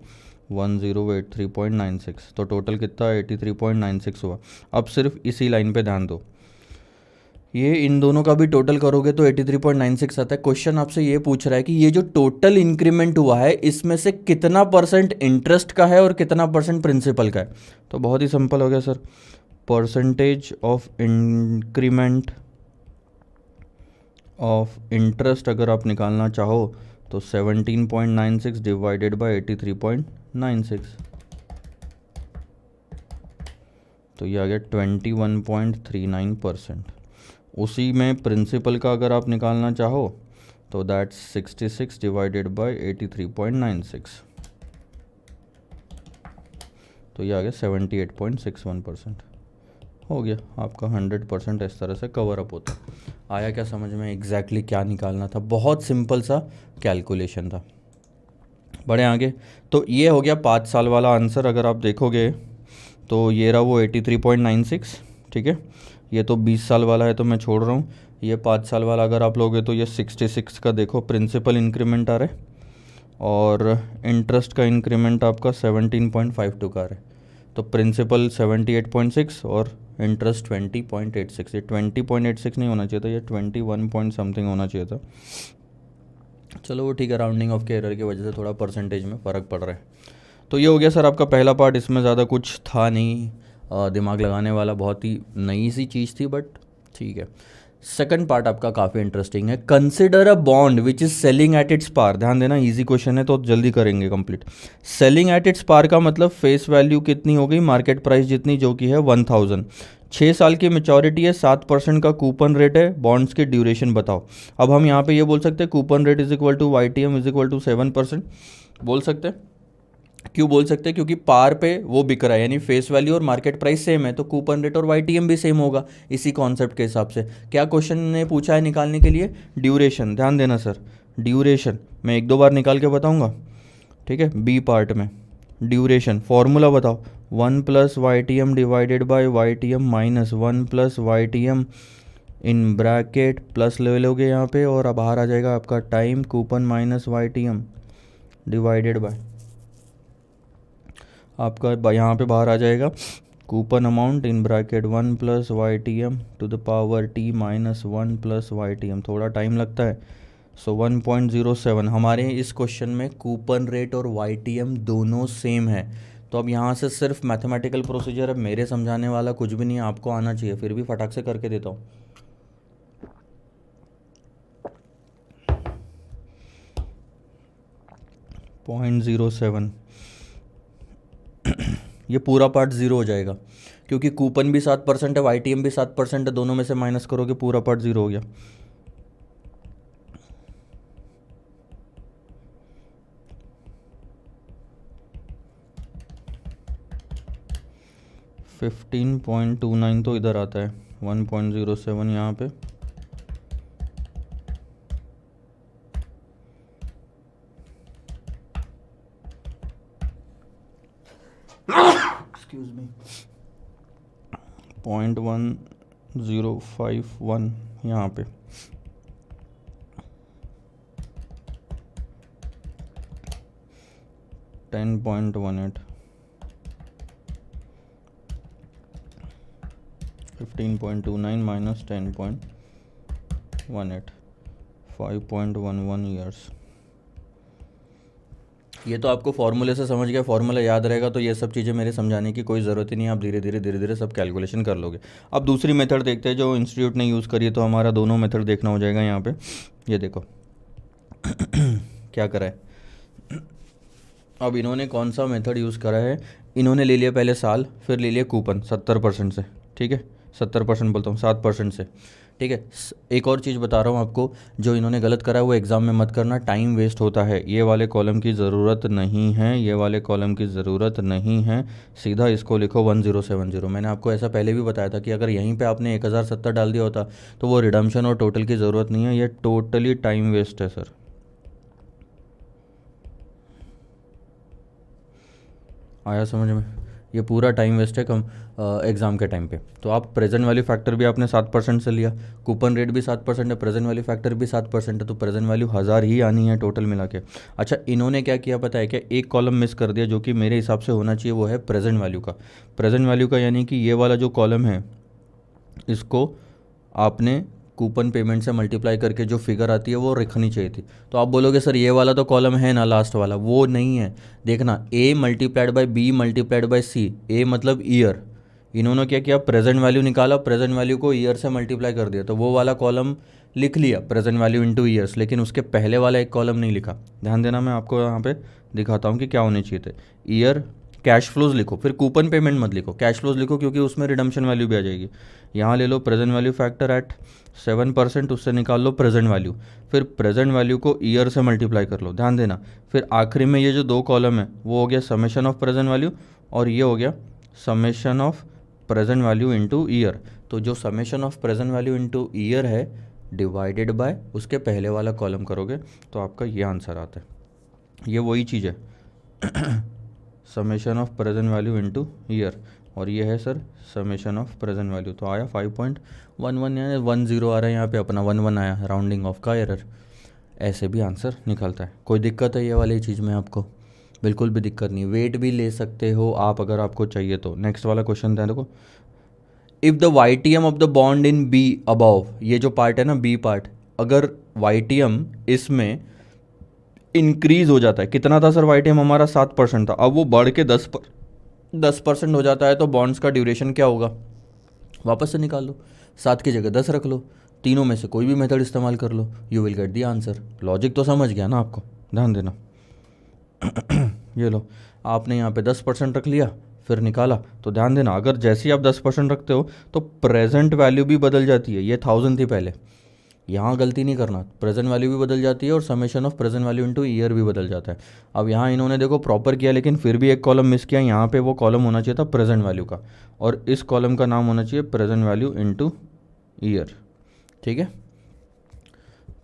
1083.96, तो टोटल कितना 83.96 हुआ। अब सिर्फ इसी लाइन पे ध्यान दो, ये इन दोनों का भी टोटल करोगे तो 83.96 आता है। क्वेश्चन आपसे ये पूछ रहा है कि ये जो टोटल इंक्रीमेंट हुआ है इसमें से कितना परसेंट इंटरेस्ट का है और कितना परसेंट प्रिंसिपल का है, तो बहुत ही सिंपल हो गया sir, percentage of increment of interest अगर आप निकालना चाहो तो 17.96 डिवाइडेड बाय 83.96, तो ये आ गया 21.39%। उसी में प्रिंसिपल का अगर आप निकालना चाहो तो दैट्स 66 डिवाइडेड बाय 83.96, तो ये आ गया 78.61%। हो गया आपका 100% इस तरह से कवर अप होता है। आया क्या समझ में एग्जैक्टली क्या निकालना था, बहुत सिंपल सा कैलकुलेशन था। बढ़े आगे, तो ये हो गया 5 साल वाला आंसर, अगर आप देखोगे तो ये रहा वो 83.96, ठीक है, ये तो 20 साल वाला है तो मैं छोड़ रहा हूँ, ये 5 साल वाला अगर आप लोगे तो ये 66 का देखो प्रिंसिपल इंक्रीमेंट आ रहा है और इंटरेस्ट का इंक्रीमेंट आपका 17.52 का आ रहा है, तो प्रिंसिपल 78.6 और इंटरेस्ट 20.86, ये 20.86 नहीं होना चाहिए था, ये 21 पॉइंट समथिंग होना चाहिए था, चलो वो ठीक है, राउंडिंग ऑफ के एरर की वजह से थोड़ा परसेंटेज में फ़र्क पड़ रहा है। तो ये हो गया सर आपका पहला पार्ट, इसमें ज़्यादा कुछ था नहीं दिमाग लगाने वाला, बहुत ही नई सी चीज़ थी बट ठीक है। सेकंड पार्ट आपका काफ़ी इंटरेस्टिंग है। Consider a bond which is selling at its par. ध्यान देना, इजी क्वेश्चन है तो जल्दी करेंगे complete. Selling at its par का मतलब फेस वैल्यू कितनी हो गई, मार्केट प्राइस जितनी, जो कि है 1000। 6 साल की मेचोरिटी है, 7% का कूपन रेट है, बॉन्ड्स की ड्यूरेशन बताओ। अब हम यहाँ पे ये बोल सकते हैं coupon rate is equal to YTM is equal to 7%, बोल सकते हैं। क्यों बोल सकते हैं? क्योंकि पार पे वो बिक रहा है, यानी फेस वैल्यू और मार्केट प्राइस सेम है, तो कूपन रेट और YTM भी सेम होगा इसी कॉन्सेप्ट के हिसाब से। क्या क्वेश्चन ने पूछा है निकालने के लिए? ड्यूरेशन। ध्यान देना सर, ड्यूरेशन मैं 1-2 बार निकाल के बताऊंगा, ठीक है। बी पार्ट में ड्यूरेशन फॉर्मूला बताओ, 1 + YTM divided by YTM minus 1 + YTM in bracket plus ले लोगे यहाँ पे, और अब बाहर आ जाएगा आपका time coupon minus YTM divided by आपका यहाँ पे बाहर आ जाएगा coupon amount in bracket 1 + YTM to the power T minus 1 + YTM। थोड़ा टाइम लगता है, सो 1.07। हमारे इस क्वेश्चन में कूपन रेट और YTM दोनों सेम है। तो अब यहाँ से सिर्फ मैथमेटिकल प्रोसीजर, अब मेरे समझाने वाला कुछ भी नहीं है, आपको आना चाहिए, फिर भी फटाक से करके देता हूँ। .07 ये पूरा पार्ट ज़ीरो हो जाएगा, क्योंकि कूपन भी 7% है, YTM भी 7% है, दोनों में से माइनस करोगे पूरा पार्ट ज़ीरो हो गया। $15.29 तो इधर आता है, 1.07 यहाँ पे, एक्सक्यूज मी, 0.1051 यहाँ पे, $10.18, 15.29 माइनस 10.18, 5.11 ईयर्स। ये तो आपको फॉर्मूले से समझ गया, फॉर्मूला याद रहेगा तो ये सब चीज़ें मेरे समझाने की कोई ज़रूरत ही नहीं है, आप धीरे धीरे सब कैलकुलेशन कर लोगे। अब दूसरी मेथड देखते हैं जो इंस्टीट्यूट ने यूज़ करी है, तो हमारा दोनों मेथड देखना हो जाएगा यहाँ पे। ये देखो क्या करा है, अब इन्होंने कौन सा मेथड यूज़ करा है, इन्होंने ले लिया पहले साल, फिर ले लिया कूपन 70% से, ठीक है, 70% बोलता हूँ 7% से, ठीक है। एक और चीज़ बता रहा हूँ आपको, जो इन्होंने गलत करा है वो एग्ज़ाम में मत करना, टाइम वेस्ट होता है। ये वाले कॉलम की ज़रूरत नहीं है, ये वाले कॉलम की ज़रूरत नहीं है, सीधा इसको लिखो 1070। मैंने आपको ऐसा पहले भी बताया था कि अगर यहीं पे आपने 1070 डाल दिया होता तो वो रिडम्पशन और टोटल की ज़रूरत नहीं है, ये टोटली टाइम वेस्ट है सर। आया समझ में? ये पूरा टाइम वेस्ट है कम एग्ज़ाम के टाइम पे। तो आप प्रेजेंट वैल्यू फैक्टर भी आपने 7% से लिया, कूपन रेट भी 7% है, प्रेजेंट वैल्यू फैक्टर भी 7% है, तो प्रेजेंट वैल्यू 1000 ही आनी है टोटल मिला के। अच्छा, इन्होंने क्या किया पता है क्या? एक कॉलम मिस कर दिया, जो कि मेरे हिसाब से होना चाहिए, वो है प्रेजेंट वैल्यू का। प्रेजेंट वैल्यू का यानी कि ये वाला जो कॉलम है, इसको आपने कूपन पेमेंट से मल्टीप्लाई करके जो फिगर आती है वो लिखनी चाहिए थी। तो आप बोलोगे सर ये वाला तो कॉलम है ना लास्ट वाला, वो नहीं है। देखना, A multiplied by B multiplied by C, A मतलब ईयर, इन्होंने क्या किया, प्रेजेंट वैल्यू निकाला, प्रेजेंट वैल्यू को ईयर से मल्टीप्लाई कर दिया, तो वो वाला कॉलम लिख लिया प्रेजेंट वैल्यू इनटू ईयर्स, लेकिन उसके पहले वाला एक कॉलम नहीं लिखा। ध्यान देना, मैं आपको यहाँ पे दिखाता हूँ कि क्या होने चाहिए थे। ईयर कैश फ्लोज लिखो, फिर कूपन पेमेंट मत लिखो, कैश फ्लोज लिखो, क्योंकि उसमें रिडम्पशन वैल्यू भी आ जाएगी। यहाँ ले लो प्रेजेंट वैल्यू फैक्टर एट 7%, उससे निकाल लो प्रेजेंट वैल्यू, फिर प्रेजेंट वैल्यू को ईयर से मल्टीप्लाई कर लो। ध्यान देना, फिर आखिरी में ये जो दो कॉलम है वो हो गया समेशन ऑफ प्रेजेंट वैल्यू, और ये हो गया summation of present value into year. तो जो summation of present value into year है डिवाइडेड बाय उसके पहले वाला कॉलम करोगे तो आपका ये आंसर आता है। ये वही चीज़ है summation of present value into year, और ये है sir summation of present value. तो आया 5.11 यानी 10 आ रहा है यहाँ पे, अपना 11 आया, राउंडिंग ऑफ का एरर। ऐसे भी आंसर निकलता है। कोई दिक्कत है ये वाली चीज़ में आपको? बिल्कुल भी दिक्कत नहीं, वेट भी ले सकते हो आप अगर आपको चाहिए तो। नेक्स्ट वाला क्वेश्चन था, देखो, if the YTM of the bond in B above, ये जो पार्ट है ना B पार्ट, अगर YTM इसमें इंक्रीज हो जाता है, कितना था सर YTM हमारा 7% था, अब वो बढ़ के 10% हो जाता है, तो बॉन्ड्स का ड्यूरेशन क्या होगा? वापस से निकाल लो, 7 की जगह 10 रख लो, तीनों में से कोई भी मेथड इस्तेमाल कर लो, you will get the answer. Logic तो समझ गया ना आपको, ध्यान देना। ये लो, आपने यहाँ पे 10% रख लिया, फिर निकाला, तो ध्यान देना अगर जैसे ही आप 10% रखते हो तो प्रेजेंट वैल्यू भी बदल जाती है। ये 1000 थी पहले, यहाँ गलती नहीं करना, प्रेजेंट वैल्यू भी बदल जाती है और summation of present value into year भी बदल जाता है। अब यहाँ इन्होंने देखो प्रॉपर किया, लेकिन फिर भी एक कॉलम मिस किया। यहाँ पे वो कॉलम होना चाहिए था प्रेजेंट वैल्यू का, और इस कॉलम का नाम होना चाहिए प्रेजेंट वैल्यू इनटू ईयर। ठीक है,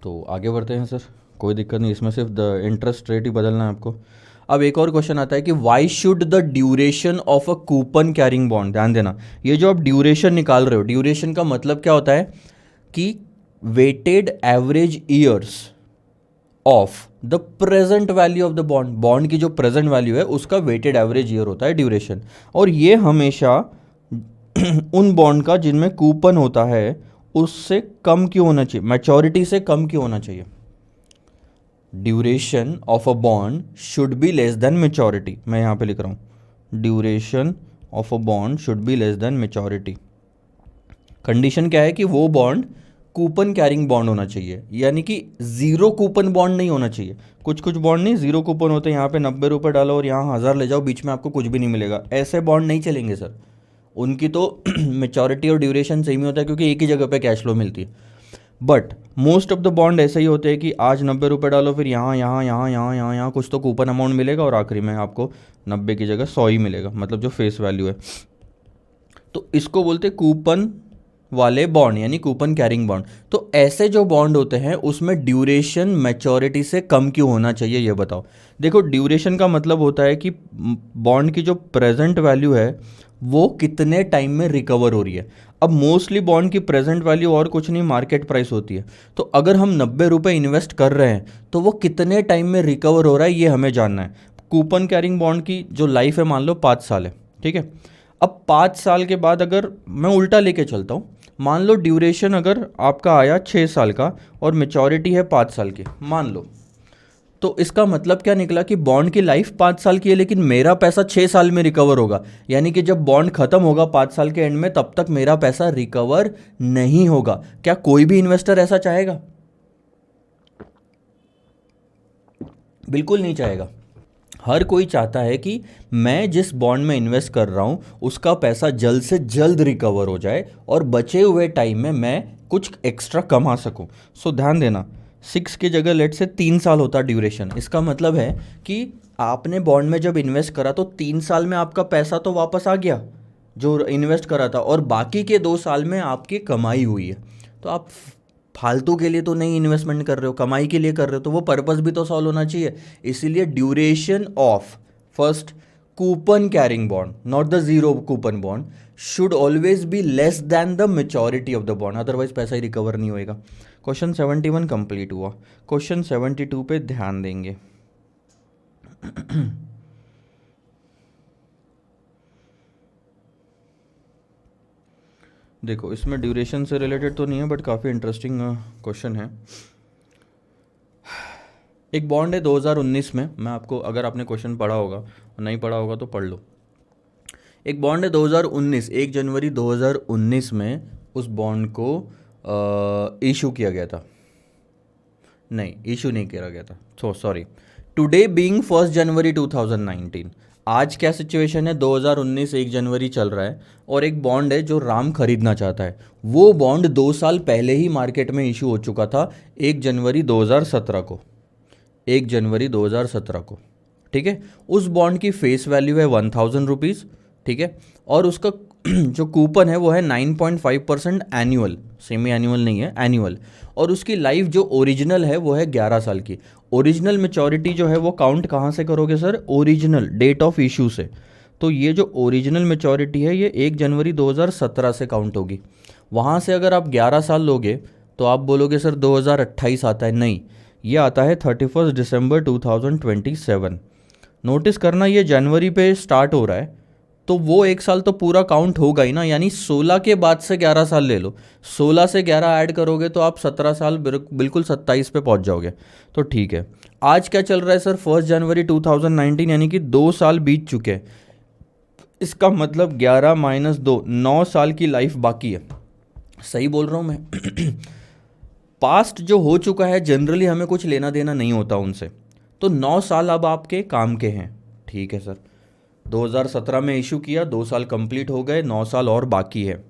तो आगे बढ़ते हैं सर, कोई दिक्कत नहीं, इसमें सिर्फ द इंटरेस्ट रेट ही बदलना है आपको। अब एक और क्वेश्चन आता है कि why should the duration of a coupon carrying bond, ध्यान देना, ये जो आप ड्यूरेशन निकाल रहे हो, ड्यूरेशन का मतलब क्या होता है कि weighted average years of the present value of the bond, bond की जो प्रेजेंट वैल्यू है उसका वेटेड एवरेज ईयर होता है ड्यूरेशन। और ये हमेशा उन बॉन्ड का जिनमें कूपन होता है उससे कम क्यों होना चाहिए, मैच्योरिटी से कम क्यों होना चाहिए। Duration of a bond should be less than maturity, मैं यहाँ पे लिख रहा हूँ duration of a bond should be less than maturity. Condition क्या है कि वो बॉन्ड कूपन कैरिंग बॉन्ड होना चाहिए, यानी कि जीरो कूपन बॉन्ड नहीं होना चाहिए। कुछ कुछ बॉन्ड नहीं जीरो कूपन होते हैं, यहाँ पे 90 रुपये डालो और यहाँ 1000 ले जाओ, बीच में आपको कुछ भी नहीं मिलेगा, ऐसे बॉन्ड नहीं चलेंगे सर। उनकी तो मैच्योरिटी और ड्यूरेशन सेम ही होता है क्योंकि एक ही जगह पे कैश फ्लो मिलती है। But most of the bond ऐसे ही होते हैं कि आज 90 रुपये डालो, फिर यहाँ कुछ तो कूपन अमाउंट मिलेगा और आखिरी में आपको 90 की जगह 100 ही मिलेगा, मतलब जो फेस वैल्यू है। तो इसको बोलते कूपन वाले बॉन्ड, यानी कूपन कैरिंग बॉन्ड। तो ऐसे जो बॉन्ड होते हैं उसमें ड्यूरेशन मैच्योरिटी से कम क्यों होना चाहिए, ये बताओ। देखो, ड्यूरेशन का मतलब होता है कि बॉन्ड की जो प्रेजेंट वैल्यू है वो कितने टाइम में रिकवर हो रही है। अब मोस्टली बॉन्ड की प्रेजेंट वैल्यू और कुछ नहीं, मार्केट प्राइस होती है। तो अगर हम 90 रुपये इन्वेस्ट कर रहे हैं तो वो कितने टाइम में रिकवर हो रहा है ये हमें जानना है। कूपन कैरिंग बॉन्ड की जो लाइफ है मान लो 5 साल है, ठीक है। अब 5 साल के बाद अगर मैं उल्टा लेके चलता हूँ, मान लो ड्यूरेशन अगर आपका आया 6 साल का और मैच्योरिटी है 5 साल की, मान लो, तो इसका मतलब क्या निकला कि बॉन्ड की लाइफ 5 साल की है लेकिन मेरा पैसा 6 साल में रिकवर होगा। यानी कि जब बॉन्ड खत्म होगा 5 साल के एंड में, तब तक मेरा पैसा रिकवर नहीं होगा। क्या कोई भी इन्वेस्टर ऐसा चाहेगा? बिल्कुल नहीं चाहेगा। हर कोई चाहता है कि मैं जिस बॉन्ड में इन्वेस्ट कर रहा हूं उसका पैसा जल्द से जल्द रिकवर हो जाए और बचे हुए टाइम में मैं कुछ एक्स्ट्रा कमा सकूं। सो ध्यान देना, 6 की जगह लेट से 3 साल होता ड्यूरेशन। इसका मतलब है कि आपने बॉन्ड में जब इन्वेस्ट करा तो 3 साल में आपका पैसा तो वापस आ गया जो इन्वेस्ट करा था, और बाकी के 2 साल में आपकी कमाई हुई है। तो आप फालतू के लिए तो नहीं इन्वेस्टमेंट कर रहे हो, कमाई के लिए कर रहे हो, तो वो पर्पस भी तो सॉल्व होना चाहिए। इसीलिए duration of first coupon carrying bond, not the zero coupon bond, should always be less than the maturity of the bond, otherwise पैसा ही रिकवर नहीं होएगा। क्वेश्चन 71 कंप्लीट हुआ। क्वेश्चन 72 पे ध्यान देंगे। देखो, इसमें ड्यूरेशन से रिलेटेड तो नहीं है बट काफ़ी इंटरेस्टिंग क्वेश्चन है। एक बॉन्ड है 2019 में, मैं आपको, अगर आपने क्वेश्चन पढ़ा होगा, नहीं पढ़ा होगा तो पढ़ लो। एक बॉन्ड है 2019, 1 जनवरी 2019 में उस बॉन्ड को इशू किया गया था, नहीं इशू नहीं किया गया था, सॉरी, टुडे बीइंग 1 जनवरी 2019। आज क्या सिचुएशन है, 2019 1 जनवरी चल रहा है और एक बॉन्ड है जो राम खरीदना चाहता है। वो बॉन्ड 2 साल पहले ही मार्केट में इशू हो चुका था, 1 जनवरी 2017 को, 1 जनवरी 2017 को, ठीक है। उस बॉन्ड की फेस वैल्यू है 1000 रुपीज़, ठीक है, और उसका जो कूपन है वो है 9.5% एनुअल, सेमी एनुअल नहीं है, एनुअल। और उसकी लाइफ जो ओरिजिनल है वो है 11 साल की। ओरिजिनल मैच्योरिटी जो है वो काउंट कहाँ से करोगे sir, original date of issue से। तो ये जो ओरिजिनल मैच्योरिटी है ये 1 जनवरी 2017 से काउंट होगी। वहाँ से अगर आप 11 साल लोगे तो आप बोलोगे सर 2028 आता है, नहीं, ये आता है 31 दिसंबर 2027। नोटिस करना, ये जनवरी पे स्टार्ट हो रहा है तो वो 1 साल तो पूरा काउंट होगा ही ना, यानी 16 के बाद से 11 साल ले लो, 16 से 11 ऐड करोगे तो आप 17 साल बिल्कुल 27 पे पहुंच जाओगे। तो ठीक है, आज क्या चल रहा है सर, 1 जनवरी 2019, यानी कि 2 साल बीत चुके हैं। इसका मतलब 11 - 2, 9 साल की लाइफ बाकी है। सही बोल रहा हूँ मैं? पास्ट जो हो चुका है जनरली हमें कुछ लेना देना नहीं होता उनसे। तो 9 साल अब आपके काम के हैं, ठीक है सर। 2017 में इशू किया, 2 साल कंप्लीट हो गए, 9 साल और बाकी है।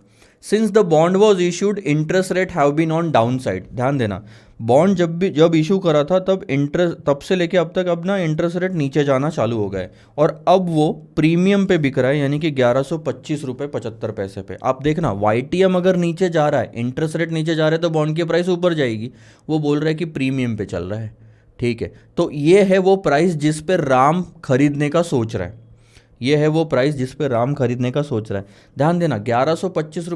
Since the bond was issued interest rate have been on down side. ध्यान देना, बॉन्ड जब इशू करा था तब से लेके अब तक अब ना इंटरेस्ट रेट नीचे जाना चालू हो गए और अब वो प्रीमियम पे बिक रहा है, यानी कि 1125.75 रुपये पे। आप देखना YTM अगर नीचे जा रहा है, इंटरेस्ट रेट नीचे जा रहा है, तो बॉन्ड की प्राइस ऊपर जाएगी। वो बोल रहा है कि प्रीमियम पे चल रहा है, ठीक है। तो ये है वो प्राइस जिस पे राम खरीदने का सोच रहा है, ये है वो प्राइस जिस पे राम खरीदने का सोच रहा है। ध्यान देना, 1125.75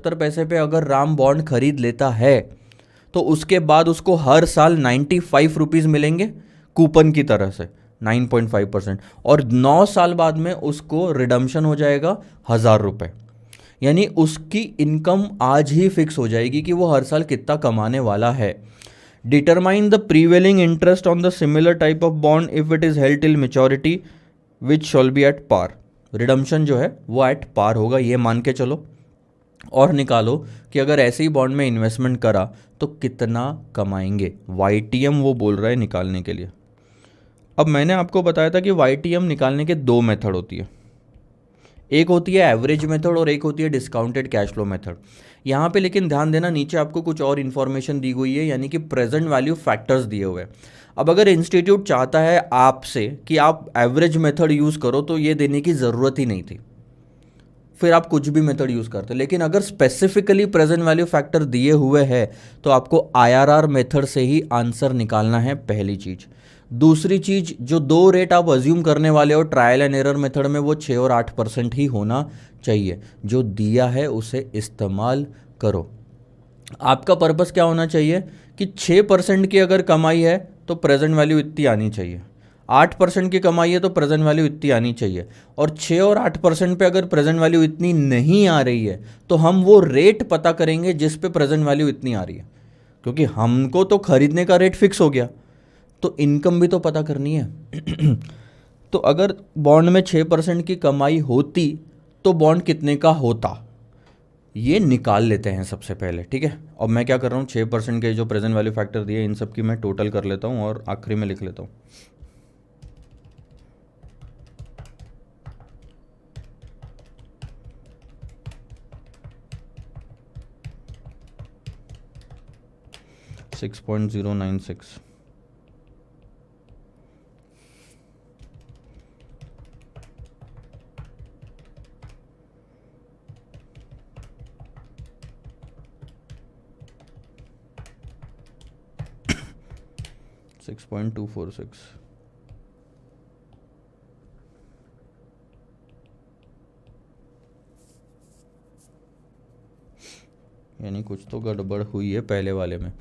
रुपये पे अगर राम बॉन्ड खरीद लेता है तो उसके बाद उसको हर साल 95 रुपीज़ मिलेंगे कूपन की तरह से, 9.5%। और 9 साल बाद में उसको रिडम्शन हो जाएगा 1000 रुपये। यानी उसकी इनकम आज ही फिक्स हो जाएगी कि वो हर साल कितना कमाने वाला है। Determine the prevailing interest on the similar type of bond if it is held till maturity which shall be at par. Redemption जो है वो एट पार होगा, ये मान के चलो। और निकालो कि अगर ऐसे ही बॉन्ड में इन्वेस्टमेंट करा तो कितना कमाएंगे। YTM वो बोल रहा है निकालने के लिए। अब मैंने आपको बताया था कि YTM निकालने के 2 मेथड होती है, एक होती है एवरेज मेथड और एक होती है डिस्काउंटेड कैश फ्लो मेथड। यहाँ पे लेकिन ध्यान देना, नीचे आपको कुछ और इन्फॉर्मेशन दी हुई है, यानी कि प्रेजेंट वैल्यू फैक्टर्स दिए हुए हैं। अब अगर इंस्टीट्यूट चाहता है आपसे कि आप एवरेज मेथड यूज़ करो तो ये देने की ज़रूरत ही नहीं थी, फिर आप कुछ भी मेथड यूज़ करते। लेकिन अगर स्पेसिफिकली प्रेजेंट वैल्यू फैक्टर दिए हुए हैं तो आपको IRR मेथड से ही आंसर निकालना है, पहली चीज़। दूसरी चीज़, जो 2 रेट आप अज्यूम करने वाले हो ट्रायल एंड एरर मेथड में, वो 6 और 8% ही होना चाहिए। जो दिया है उसे इस्तेमाल करो। आपका पर्पस क्या होना चाहिए कि 6% की अगर कमाई है तो प्रेजेंट वैल्यू इतनी आनी चाहिए, 8% की कमाई है तो प्रेजेंट वैल्यू इतनी आनी चाहिए। और 6 और 8% पे अगर प्रेजेंट वैल्यू इतनी नहीं आ रही है तो हम वो रेट पता करेंगे जिस पे प्रेजेंट वैल्यू इतनी आ रही है, क्योंकि हमको तो खरीदने का रेट फिक्स हो गया, तो इनकम भी तो पता करनी है। तो अगर बॉन्ड में 6% की कमाई होती तो बॉन्ड कितने का होता, ये निकाल लेते हैं सबसे पहले, ठीक है। अब मैं क्या कर रहा हूँ, 6% के जो प्रेजेंट वैल्यू फैक्टर दिए इन सब की मैं टोटल कर लेता हूँ और आखिरी में लिख लेता हूँ। $6.096, $6.246। यानी कुछ तो गड़बड़ हुई है पहले वाले में।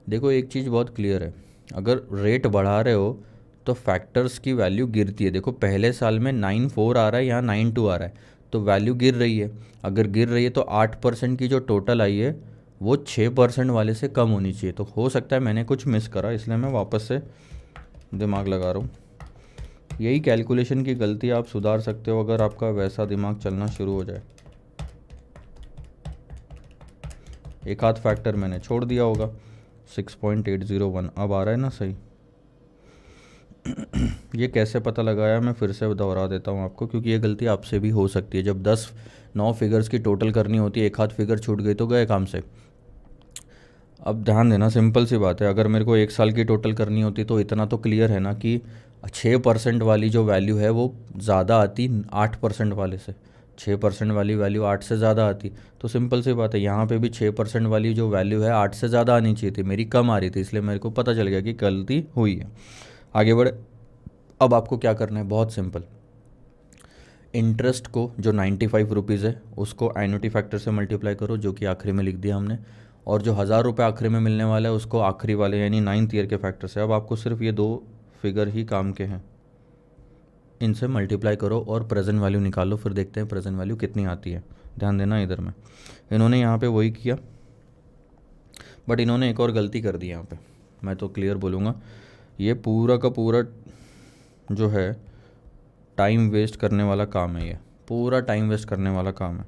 देखो एक चीज़ बहुत क्लियर है, अगर रेट बढ़ा रहे हो तो फैक्टर्स की वैल्यू गिरती है। देखो पहले साल में 9.4 आ रहा है, यहाँ 9.2 आ रहा है, तो वैल्यू गिर रही है। अगर गिर रही है तो 8% की जो टोटल आई है वो 6% वाले से कम होनी चाहिए। तो हो सकता है मैंने कुछ मिस करा, इसलिए मैं वापस से दिमाग लगा रहा हूँ। यही कैलकुलेशन की गलती आप सुधार सकते हो अगर आपका वैसा दिमाग चलना शुरू हो जाए। एक आध फैक्टर मैंने छोड़ दिया होगा। 6.801 अब आ रहा है ना सही। ये कैसे पता लगाया मैं फिर से दोहरा देता हूँ आपको, क्योंकि ये गलती आपसे भी हो सकती है। जब 9 फिगर्स की टोटल करनी होती है, एक आध फिगर छूट गई तो गए काम से। अब ध्यान देना, सिंपल सी बात है, अगर मेरे को 1 साल की टोटल करनी होती तो इतना तो क्लियर है ना कि 6% वाली जो वैल्यू है वो ज़्यादा आती 8% वाले से। 6% वाली वैल्यू 8 से ज़्यादा आती, तो सिंपल सी बात है यहाँ पे भी 6% वाली जो वैल्यू है 8 से ज़्यादा आनी चाहिए थी, मेरी कम आ रही थी, इसलिए मेरे को पता चल गया कि गलती हुई है। आगे बढ़े। अब आपको क्या करना है, बहुत सिंपल। इंटरेस्ट को जो 95 रुपीज़ है उसको एन्युटी फैक्टर से मल्टीप्लाई करो, जो कि आखिरी में लिख दिया हमने, और जो 1000 रुपये आखिरी में मिलने वाला है उसको आखिरी वाले यानी 9th ईयर के फैक्टर से। अब आपको सिर्फ ये 2 फिगर ही काम के हैं, इनसे मल्टीप्लाई करो और प्रेजेंट वैल्यू निकालो, फिर देखते हैं प्रेजेंट वैल्यू कितनी आती है। ध्यान देना इधर में, इन्होंने यहाँ पे वही किया, बट इन्होंने एक और गलती कर दी यहाँ पे। मैं तो क्लियर बोलूँगा, ये पूरा का पूरा जो है टाइम वेस्ट करने वाला काम है, ये पूरा टाइम वेस्ट करने वाला काम है।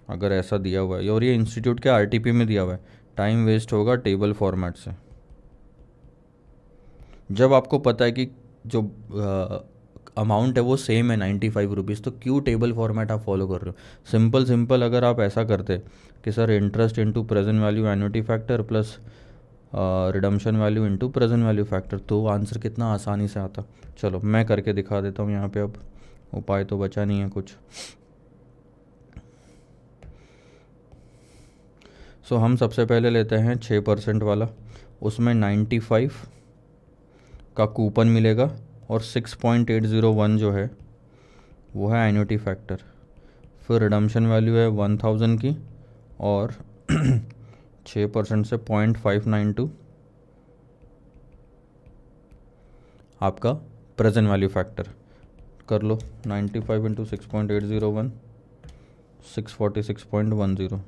अगर ऐसा दिया हुआ है और ये इंस्टीट्यूट के RTP में दिया हुआ है टाइम वेस्ट होगा टेबल फॉर्मेट से। जब आपको पता है कि जो अमाउंट है वो सेम है 95 रुपीज़, तो क्यों टेबल फॉर्मेट आप फॉलो कर रहे हो? सिंपल अगर आप ऐसा करते कि sir interest into present value annuity factor plus redemption value into present value factor, तो आंसर कितना आसानी से आता। चलो मैं करके दिखा देता हूँ यहाँ पे, अब उपाय तो बचा नहीं है कुछ। सो हम सबसे पहले लेते हैं 6% वाला, उसमें 95 का कूपन मिलेगा और 6.801 जो है वो है एन्युटी फैक्टर। फिर रिडम्पशन वैल्यू है 1000 की और 6% से 0.592 आपका प्रेजेंट वैल्यू फैक्टर। कर लो 95 इंटू 6.801 646.10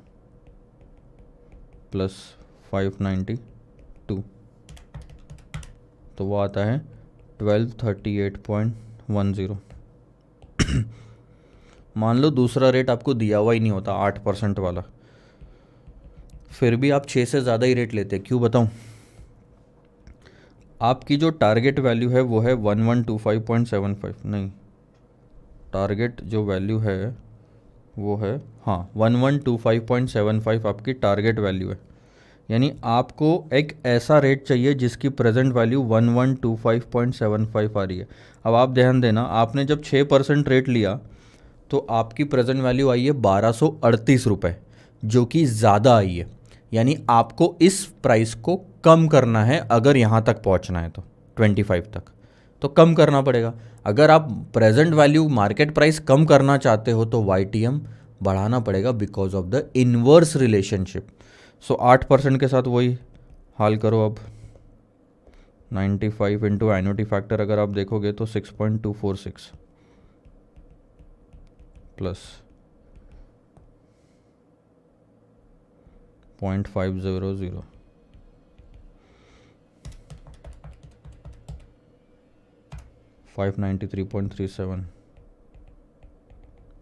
प्लस 592, तो वो आता है 1238.10। मान लो दूसरा रेट आपको दिया हुआ ही नहीं होता 8% वाला, फिर भी आप 6 से ज़्यादा ही रेट लेते, क्यों बताऊं? आपकी जो टारगेट वैल्यू है वो है 1125.75, नहीं, टारगेट जो वैल्यू है वो है, हाँ 1125.75 आपकी टारगेट वैल्यू है। यानी आपको एक ऐसा रेट चाहिए जिसकी प्रेजेंट वैल्यू 1125.75 आ रही है। अब आप ध्यान देना, आपने जब 6% रेट लिया तो आपकी प्रेजेंट वैल्यू आई है 1238 रुपये, जो कि ज़्यादा आई है। यानी आपको इस प्राइस को कम करना है, अगर यहाँ तक पहुँचना है तो 25 तक तो कम करना पड़ेगा। अगर आप प्रेजेंट वैल्यू मार्केट प्राइस कम करना चाहते हो तो YTM बढ़ाना पड़ेगा because of the inverse relationship. So 8% के साथ वही हाल करो। अब 95 इंटू एन्युटी फैक्टर अगर आप देखोगे तो 6.246 प्लस 0.500 593.37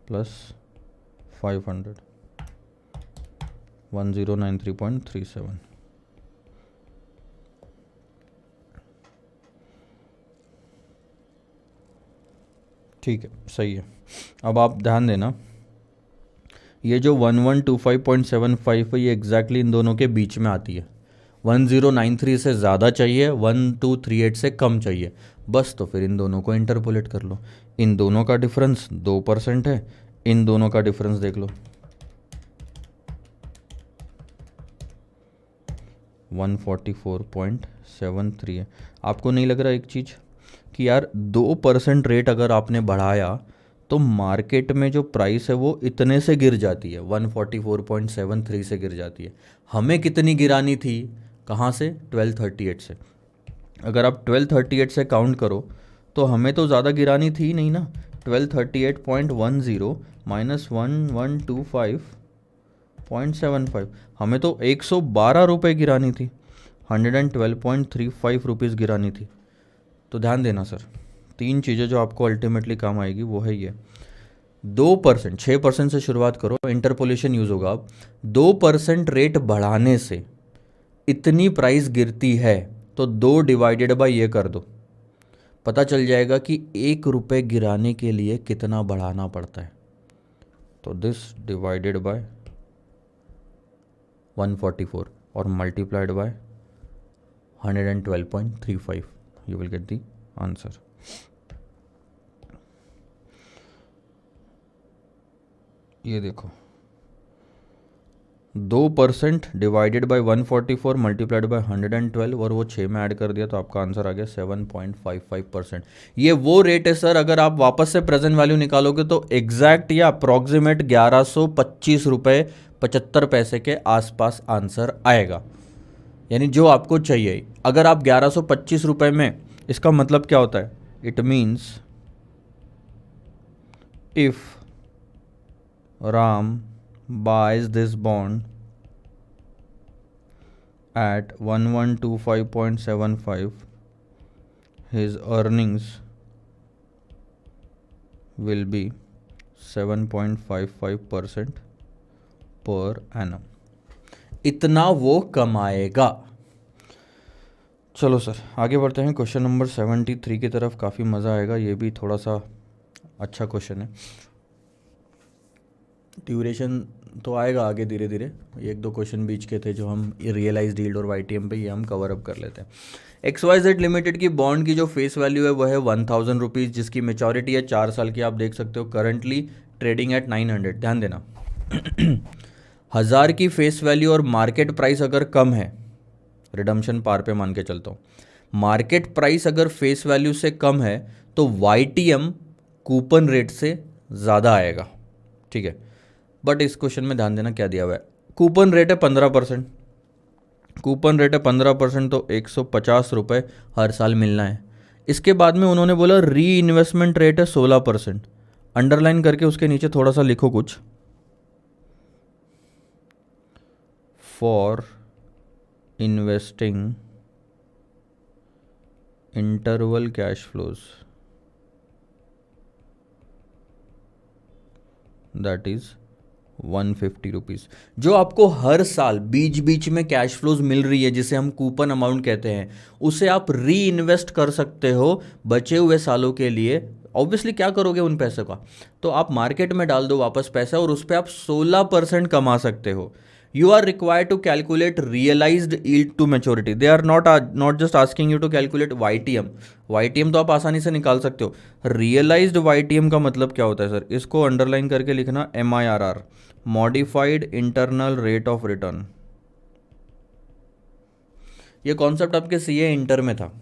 प्लस 500 1093.37। ठीक है, सही है। अब आप ध्यान देना, ये जो 1125.75 है ये एग्जैक्टली इन दोनों के बीच में आती है। 1093 से ज़्यादा चाहिए, 1238 से कम चाहिए, बस तो फिर इन दोनों को इंटरपोलेट कर लो। इन दोनों का डिफरेंस 2% है, इन दोनों का डिफरेंस देख लो 144.73 है। आपको नहीं लग रहा एक चीज़ कि यार 2% रेट अगर आपने बढ़ाया तो मार्केट में जो प्राइस है वो इतने से गिर जाती है, 144.73 से गिर जाती है। हमें कितनी गिरानी थी, कहाँ से? 1238 से। अगर आप 1238 से काउंट करो तो हमें तो ज़्यादा गिरानी थी नहीं ना। 1238.10 माइनस 1125.75, हमें तो 112 रुपये गिरानी थी, 112.35 रुपीज़ गिरानी थी। तो ध्यान देना सर, 3 चीज़ें जो आपको अल्टीमेटली काम आएगी वो है ये 2%, 6% से शुरुआत करो, इंटरपोलेशन यूज़ होगा। अब 2% रेट बढ़ाने से इतनी प्राइस गिरती है तो 2 डिवाइडेड बाय ये कर दो, पता चल जाएगा कि 1 रुपये गिराने के लिए कितना बढ़ाना पड़ता है। तो दिस डिवाइडेड बाय 144 और multiplied by 112.35, you will get the answer. ये देखो 2% डिवाइडेड बाय 144 मल्टीप्लाइड बाय 112 और वो 6 में ऐड कर दिया तो आपका आंसर आ गया 7.55%। ये वो रेट है सर, अगर आप वापस से प्रेजेंट वैल्यू निकालोगे तो एग्जैक्ट या अप्रॉक्सीमेट 1125 रुपये 75 पैसे के आसपास आंसर आएगा, यानी जो आपको चाहिए। अगर आप 1125 रुपये में, इसका मतलब क्या होता है? It means if Ram buys this bond at 1125.75, his earnings will be 7.55% per annum। इतना वो कमाएगा। चलो सर आगे बढ़ते हैं क्वेश्चन नंबर 73 की तरफ। काफ़ी मज़ा आएगा, ये भी थोड़ा सा अच्छा क्वेश्चन है। ड्यूरेशन तो आएगा आगे धीरे धीरे, एक दो क्वेश्चन बीच के थे जो हम रियलाइज्ड यील्ड और वाईटीएम पे, ये हम कवर अप कर लेते हैं। XYZ लिमिटेड की बॉन्ड की जो फेस वैल्यू है वो है 1000 रुपीज़, जिसकी मेचोरिटी है 4 साल की। आप देख सकते हो करंटली ट्रेडिंग एट 900। ध्यान देना 1000 की फेस वैल्यू और मार्केट प्राइस अगर कम है, रिडम्पशन पार पे मान के चलता हूँ, मार्केट प्राइस अगर फेस वैल्यू से कम है तो YTM कूपन रेट से ज़्यादा आएगा। ठीक है, बट इस क्वेश्चन में ध्यान देना क्या दिया हुआ है। कूपन रेट है 15%, कूपन रेट है 15%, तो 150 रुपये हर साल मिलना है। इसके बाद में उन्होंने बोला री इन्वेस्टमेंट रेट है 16%। अंडरलाइन करके उसके नीचे थोड़ा सा लिखो कुछ, for investing interval cash flows that is 150 rupees. जो आपको हर साल बीच बीच में कैश फ्लोज मिल रही है, जिसे हम कूपन अमाउंट कहते हैं, उसे आप री इन्वेस्ट कर सकते हो बचे हुए सालों के लिए। ऑब्वियसली क्या करोगे उन पैसों का, तो आप मार्केट में डाल दो वापस पैसा और उस पर आप 16% कमा सकते हो। You are required to calculate realised yield to maturity. They are not just asking you to calculate YTM। YTM तो आप आसानी से निकाल सकते हो। रियलाइज्ड YTM का मतलब क्या होता है सर, इसको अंडरलाइन करके लिखना MIRR, modified internal rate of return. ये कॉन्सेप्ट आपके CA इंटर में था।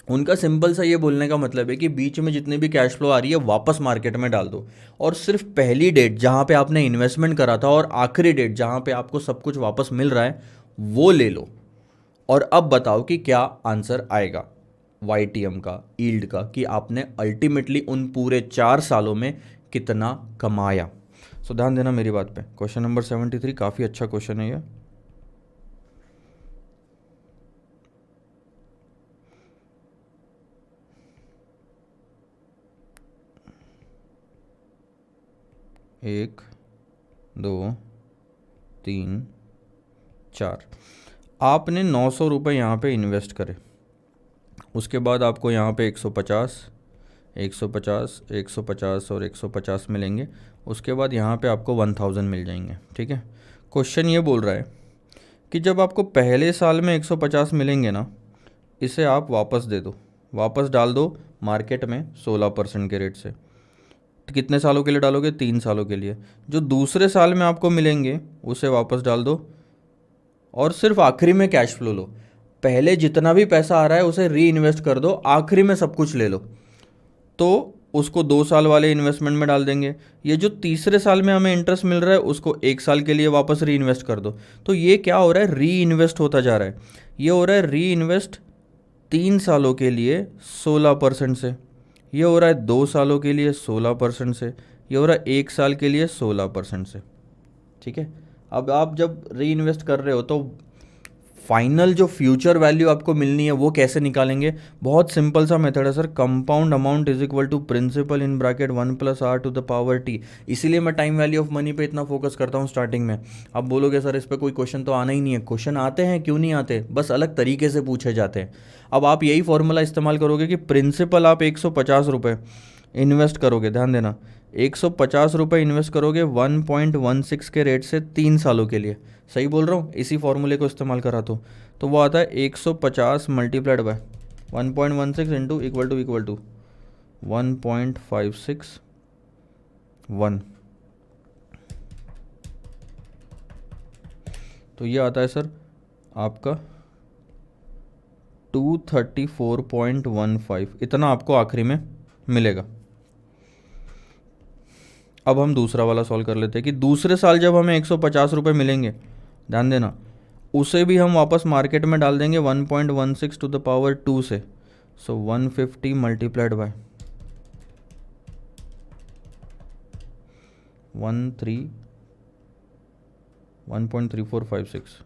उनका सिंपल सा ये बोलने का मतलब है कि बीच में जितनी भी कैश फ्लो आ रही है वापस मार्केट में डाल दो, और सिर्फ पहली डेट जहां पे आपने इन्वेस्टमेंट करा था और आखिरी डेट जहां पे आपको सब कुछ वापस मिल रहा है वो ले लो। और अब बताओ कि क्या आंसर आएगा YTM का, यील्ड का, कि आपने अल्टीमेटली उन पूरे 4 सालों में कितना कमाया। सो ध्यान देना मेरी बात पे। क्वेश्चन नंबर 73 काफ़ी अच्छा क्वेश्चन है ये। एक, दो, तीन, चार। आपने 900 रुपये यहाँ पे इन्वेस्ट करे, उसके बाद आपको यहाँ पे 150, 150, 150 और 150 मिलेंगे। उसके बाद यहाँ पे आपको 1000 मिल जाएंगे। ठीक है, क्वेश्चन ये बोल रहा है कि जब आपको पहले साल में 150 मिलेंगे ना, इसे आप वापस दे दो, वापस डाल दो मार्केट में 16% के रेट से। तो कितने सालों के लिए डालोगे? 3 सालों के लिए। जो दूसरे साल में आपको मिलेंगे उसे वापस डाल दो और सिर्फ आखिरी में कैश फ्लो लो। पहले जितना भी पैसा आ रहा है उसे री इन्वेस्ट कर दो, आखिरी में सब कुछ ले लो, तो उसको 2 साल वाले इन्वेस्टमेंट में डाल देंगे। ये जो तीसरे साल में हमें इंटरेस्ट मिल रहा है उसको 1 साल के लिए वापस री इन्वेस्ट कर दो। तो ये क्या हो रहा है, री इन्वेस्ट होता जा रहा है। ये हो रहा है री इन्वेस्ट 3 सालों के लिए 16% से, ये हो रहा है 2 सालों के लिए 16% से, ये हो रहा है 1 साल के लिए 16% से। ठीक है, अब आप जब री इन्वेस्ट कर रहे हो तो फाइनल जो फ्यूचर वैल्यू आपको मिलनी है वो कैसे निकालेंगे? बहुत सिंपल सा मेथड है sir, compound amount is equal to principal in bracket 1 + r to the power t। इसीलिए मैं टाइम वैल्यू ऑफ मनी पे इतना फोकस करता हूँ स्टार्टिंग में। आप बोलोगे सर इस पर कोई क्वेश्चन तो आना ही नहीं है। क्वेश्चन आते हैं, क्यों नहीं आते, बस अलग तरीके से पूछे जाते हैं। अब आप यही फॉर्मूला इस्तेमाल करोगे कि प्रिंसिपल आप 150 रुपये इन्वेस्ट करोगे। ध्यान देना 150 रुपये इन्वेस्ट करोगे 1.16 के रेट से 3 सालों के लिए। सही बोल रहा हूँ? इसी फॉर्मूले को इस्तेमाल करा तो वो आता है 150 multiplied by 1.16 into equal to 1.561। तो ये आता है सर आपका 234.15। इतना आपको आखिरी में मिलेगा। अब हम दूसरा वाला सॉल्व कर लेते हैं कि दूसरे साल जब हमें 150 रुपये मिलेंगे, ध्यान देना, उसे भी हम वापस मार्केट में डाल देंगे 1.16 टू द पावर 2 से। सो 150 मल्टीप्लाइड बाय 1.3456।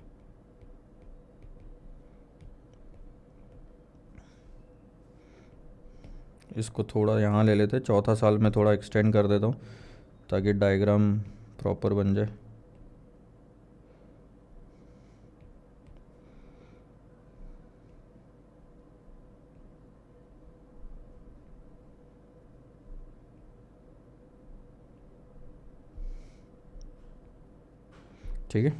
इसको थोड़ा यहाँ ले लेते, चौथा साल में थोड़ा एक्सटेंड कर देता हूँ ताकि डायग्राम प्रॉपर बन जाए। ठीक है।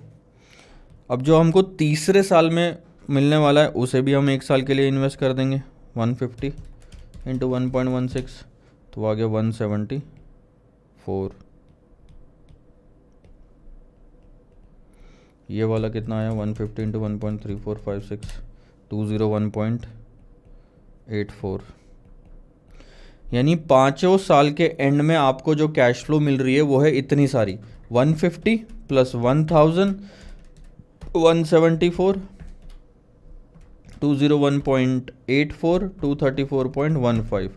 अब जो हमको तीसरे साल में मिलने वाला है उसे भी हम 1 साल के लिए इन्वेस्ट कर देंगे। 150 इंटू 1.16 तो आ गया 174। ये वाला कितना आया 150 इंटू 1.3456 201.84। यानी 5 साल के एंड में आपको जो कैश फ्लो मिल रही है वो है इतनी सारी 150 प्लस 1000 174 201.84 234.15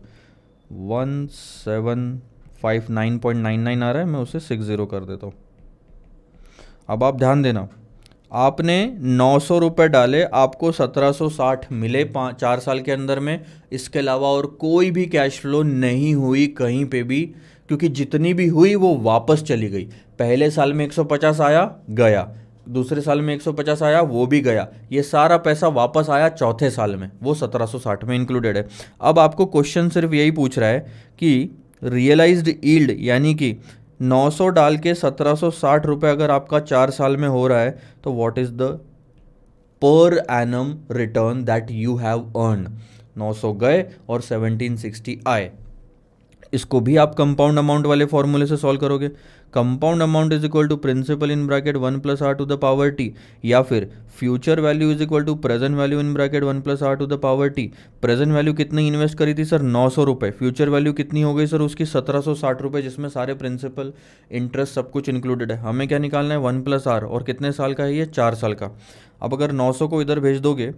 1759.99 आ रहा है। मैं उसे 60 कर देता हूँ। अब आप ध्यान देना, आपने 900 रुपये डाले, आपको 1760 मिले 4 साल के अंदर में। इसके अलावा और कोई भी कैश फ्लो नहीं हुई कहीं पे भी, क्योंकि जितनी भी हुई वो वापस चली गई। पहले साल में 150 आया गया, दूसरे साल में 150 आया वो भी गया, ये सारा पैसा वापस आया चौथे साल में, वो 1760 में इंक्लूडेड है। अब आपको क्वेश्चन सिर्फ यही पूछ रहा है कि रियलाइज्ड यील्ड यानी कि 900 डाल के 1760 रुपये अगर आपका 4 साल में हो रहा है तो what is the per annum return that you have earn. 900 गए और 1760 आए। इसको भी आप कंपाउंड अमाउंट वाले फॉर्मूले से सॉल्व करोगे। Compound amount is equal to principal in bracket 1 plus R to the power T, या फिर future value is equal to present value in bracket 1 plus R to the power T. Present value कितनी invest करी थी sir 900 रुपये, future value कितनी हो गई sir उसकी 1760 रुपये, जिसमें सारे प्रिंसिपल इंटरेस्ट सब कुछ इंक्लूडेड है। हमें क्या निकालना है 1 प्लस आर, और कितने साल का है ये 4 साल का। अब अगर 900 को इधर भेज दोगे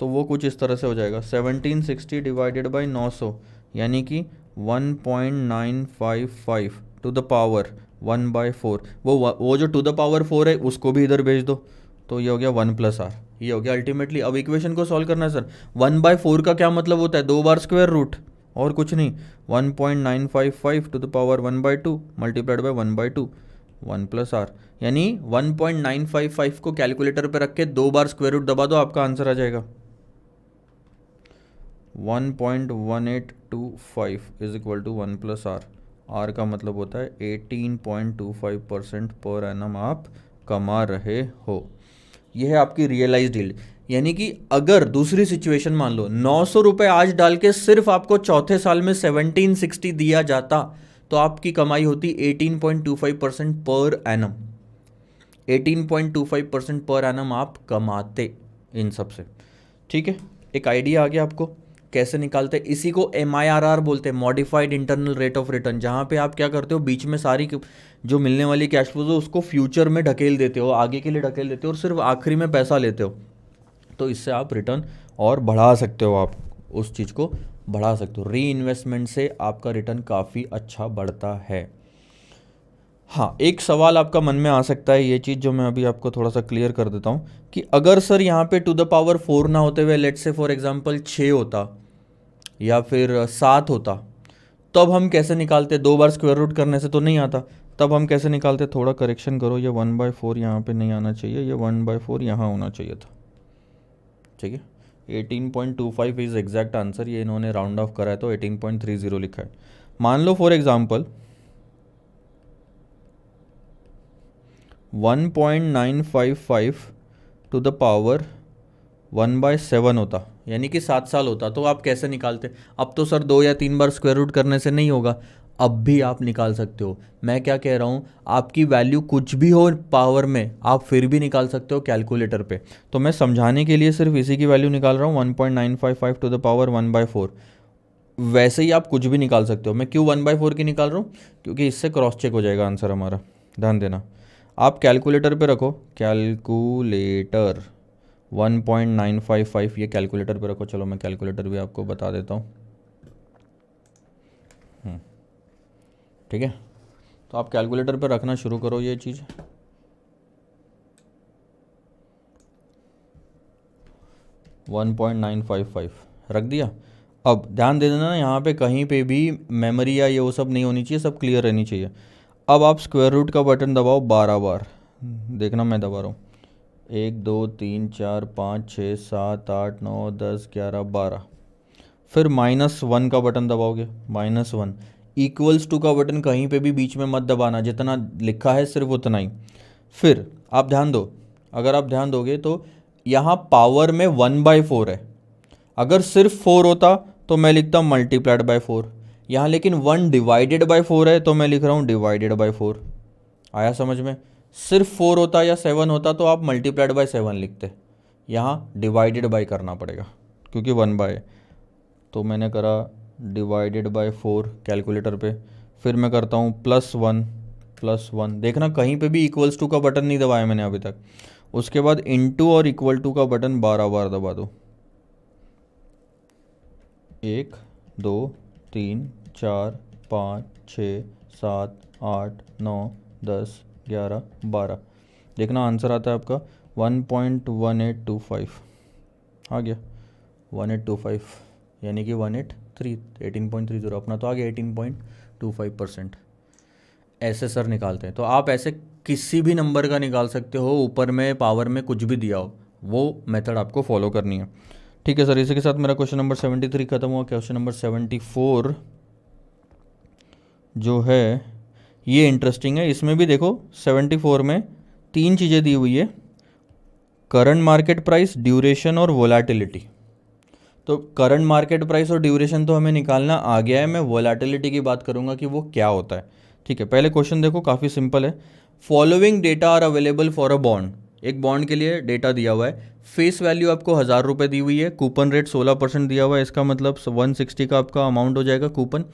तो वो कुछ इस तरह से हो जाएगा 1760 डिवाइडेड बाई 900 यानी कि 1.955 टू द पावर 1/4। वो जो टू द पावर 4 है उसको भी इधर भेज दो तो ये हो गया 1 प्लस आर, ये हो गया अल्टीमेटली। अब इक्वेशन को सॉल्व करना है सर। 1/4 का क्या मतलब होता है 2 बार स्क्वायर रूट और कुछ नहीं। 1.955 to the power 1/2 multiplied by 1/2 1 plus R, यानी 1.955 को कैलकुलेटर पे रख के 2 बार स्क्वायर रूट दबा दो, आपका आंसर आ जाएगा 1.1825 is equal to 1 plus R. R का मतलब होता है 18.25% पर एनम आप कमा रहे हो। यह है आपकी रियलाइज्ड यील्ड। यानी कि अगर दूसरी सिचुएशन मान लो 900 रुपये आज डाल के सिर्फ आपको चौथे साल में 1760 दिया जाता तो आपकी कमाई होती 18.25% पर एनम। 18.25% पर एनम आप कमाते इन सब से। ठीक है, एक आइडिया आ गया आपको कैसे निकालते हैं। इसी को MIRR बोलते हैं, modified internal rate of return, जहाँ पे आप क्या करते हो बीच में सारी जो मिलने वाली कैश फ्लो है उसको फ्यूचर में ढकेल देते हो, आगे के लिए ढकेल देते हो, और सिर्फ आखिरी में पैसा लेते हो। तो इससे आप रिटर्न और बढ़ा सकते हो, आप उस चीज़ को बढ़ा सकते हो। री इन्वेस्टमेंट से आपका रिटर्न काफ़ी अच्छा बढ़ता है। हाँ, एक सवाल आपका मन में आ सकता है, ये चीज़ जो मैं अभी आपको थोड़ा सा क्लियर कर देता हूँ कि अगर सर यहाँ पे टू द पावर 4 ना होते हुए लेट्स से फॉर एग्जांपल 6 होता या फिर 7 होता, तब हम कैसे निकालते। 2 बार स्क्वायर रूट करने से तो नहीं आता, तब हम कैसे निकालते। थोड़ा करेक्शन करो, ये 1/4 यहाँ पे नहीं आना चाहिए, ये 1/4 यहाँ होना चाहिए था। ठीक है, 18.25 इज एग्जैक्ट आंसर। ये इन्होंने राउंड ऑफ करा है तो 18.30 लिखा है। मान लो for example 1.955 to the power 1/7 होता, यानी कि 7 साल होता, तो आप कैसे निकालते। अब तो सर 2 या 3 बार स्क्वायर रूट करने से नहीं होगा, अब भी आप निकाल सकते हो। मैं क्या कह रहा हूँ, आपकी वैल्यू कुछ भी हो पावर में आप फिर भी निकाल सकते हो कैलकुलेटर पे। तो मैं समझाने के लिए सिर्फ इसी की वैल्यू निकाल रहा हूँ 1.955 टू द पावर 1/4। वैसे ही आप कुछ भी निकाल सकते हो। मैं क्यों 1/4 की निकाल रहा हूँ, क्योंकि इससे क्रॉस चेक हो जाएगा आंसर हमारा। ध्यान देना, आप कैलकुलेटर पे रखो, कैलकुलेटर 1.955 ये कैलकुलेटर पे रखो। चलो मैं कैलकुलेटर भी आपको बता देता हूँ। ठीक है, तो आप कैलकुलेटर पे रखना शुरू करो ये चीज़। वन 1.955 रख दिया। अब ध्यान दे देना, यहाँ पे कहीं पे भी मेमोरी या ये वो सब नहीं होनी चाहिए, सब क्लियर रहनी चाहिए। अब आप स्क्वायर रूट का बटन दबाओ 12 बार, देखना मैं दबा रहा हूँ। 1 2 3 4 5 6 7 8 9 10 11 12। फिर -1 का बटन दबाओगे, -1। इक्वल्स टू का बटन कहीं पे भी बीच में मत दबाना, जितना लिखा है सिर्फ उतना ही। फिर आप ध्यान दो, अगर आप ध्यान दोगे तो यहाँ पावर में 1/4 है। अगर सिर्फ 4 होता तो मैं लिखता मल्टीप्लाइड बाय 4, यहाँ लेकिन 1/4 है तो मैं लिख रहा हूँ /4। आया समझ में? सिर्फ 4 होता या 7 होता तो आप मल्टीप्लाइड बाय 7 लिखते, यहाँ डिवाइडेड बाय करना पड़ेगा क्योंकि 1/, तो मैंने करा /4 कैलकुलेटर पे। फिर मैं करता हूँ +1, देखना कहीं पे भी इक्वल्स टू का बटन नहीं दबाया मैंने अभी तक। उसके बाद इनटू और इक्वल टू का बटन 12 बार दबा दो। 1 2 3 4 5 6 7 8 9 10 11 12, देखना आंसर आता है आपका 1.1825 आ गया। 1825 यानी कि 1830 अपना तो आ गया 18.25%। ऐसे सर निकालते हैं, तो आप ऐसे किसी भी नंबर का निकाल सकते हो, ऊपर में पावर में कुछ भी दिया हो, वो मेथड आपको फॉलो करनी है। ठीक है सर, इसी के साथ मेरा क्वेश्चन नंबर 73 खत्म हुआ। क्वेश्चन नंबर 74 जो है ये इंटरेस्टिंग है। इसमें भी देखो 74 में 3 चीज़ें दी हुई है, करंट मार्केट प्राइस, ड्यूरेशन और वोलेटिलिटी। तो करंट मार्केट प्राइस और ड्यूरेशन तो हमें निकालना आ गया है, मैं वोलेटिलिटी की बात करूंगा कि वो क्या होता है। ठीक है, पहले क्वेश्चन देखो, काफ़ी सिंपल है। Following data are available for a bond, एक बॉन्ड के लिए डेटा दिया हुआ है। फेस वैल्यू आपको 1000 रुपये दी हुई है, कूपन रेट 16% दिया हुआ है, इसका मतलब 160 का आपका अमाउंट हो जाएगा कूपन।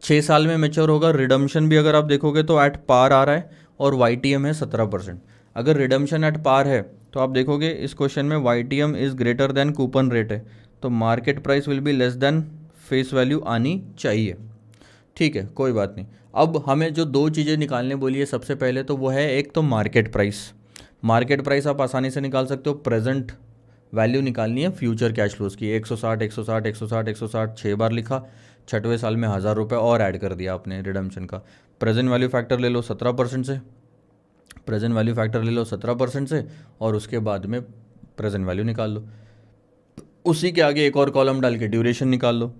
6 साल में मैच्योर होगा। रिडम्शन भी अगर आप देखोगे तो एट पार आ रहा है और YTM है 17%। अगर रिडम्शन एट पार है तो आप देखोगे इस क्वेश्चन में YTM is greater than coupon rate है, तो market price will be less than face value आनी चाहिए। ठीक है, कोई बात नहीं। अब हमें जो 2 चीज़ें निकालने बोली है, सबसे पहले तो वो है एक तो मार्केट प्राइस। मार्केट प्राइस आप आसानी से निकाल सकते हो, प्रेजेंट वैल्यू निकालनी है फ्यूचर कैश फ्लोज की। 160 160 160 160 6 बार लिखा, 6वें साल में 1000 रुपये और ऐड कर दिया आपने रिडम्शन का। प्रेजेंट वैल्यू फैक्टर ले लो 17% से, प्रेजेंट वैल्यू फैक्टर ले लो 17% से, और उसके बाद में प्रेजेंट वैल्यू निकाल लो। उसी के आगे एक और कॉलम डाल के ड्यूरेशन निकाल लो,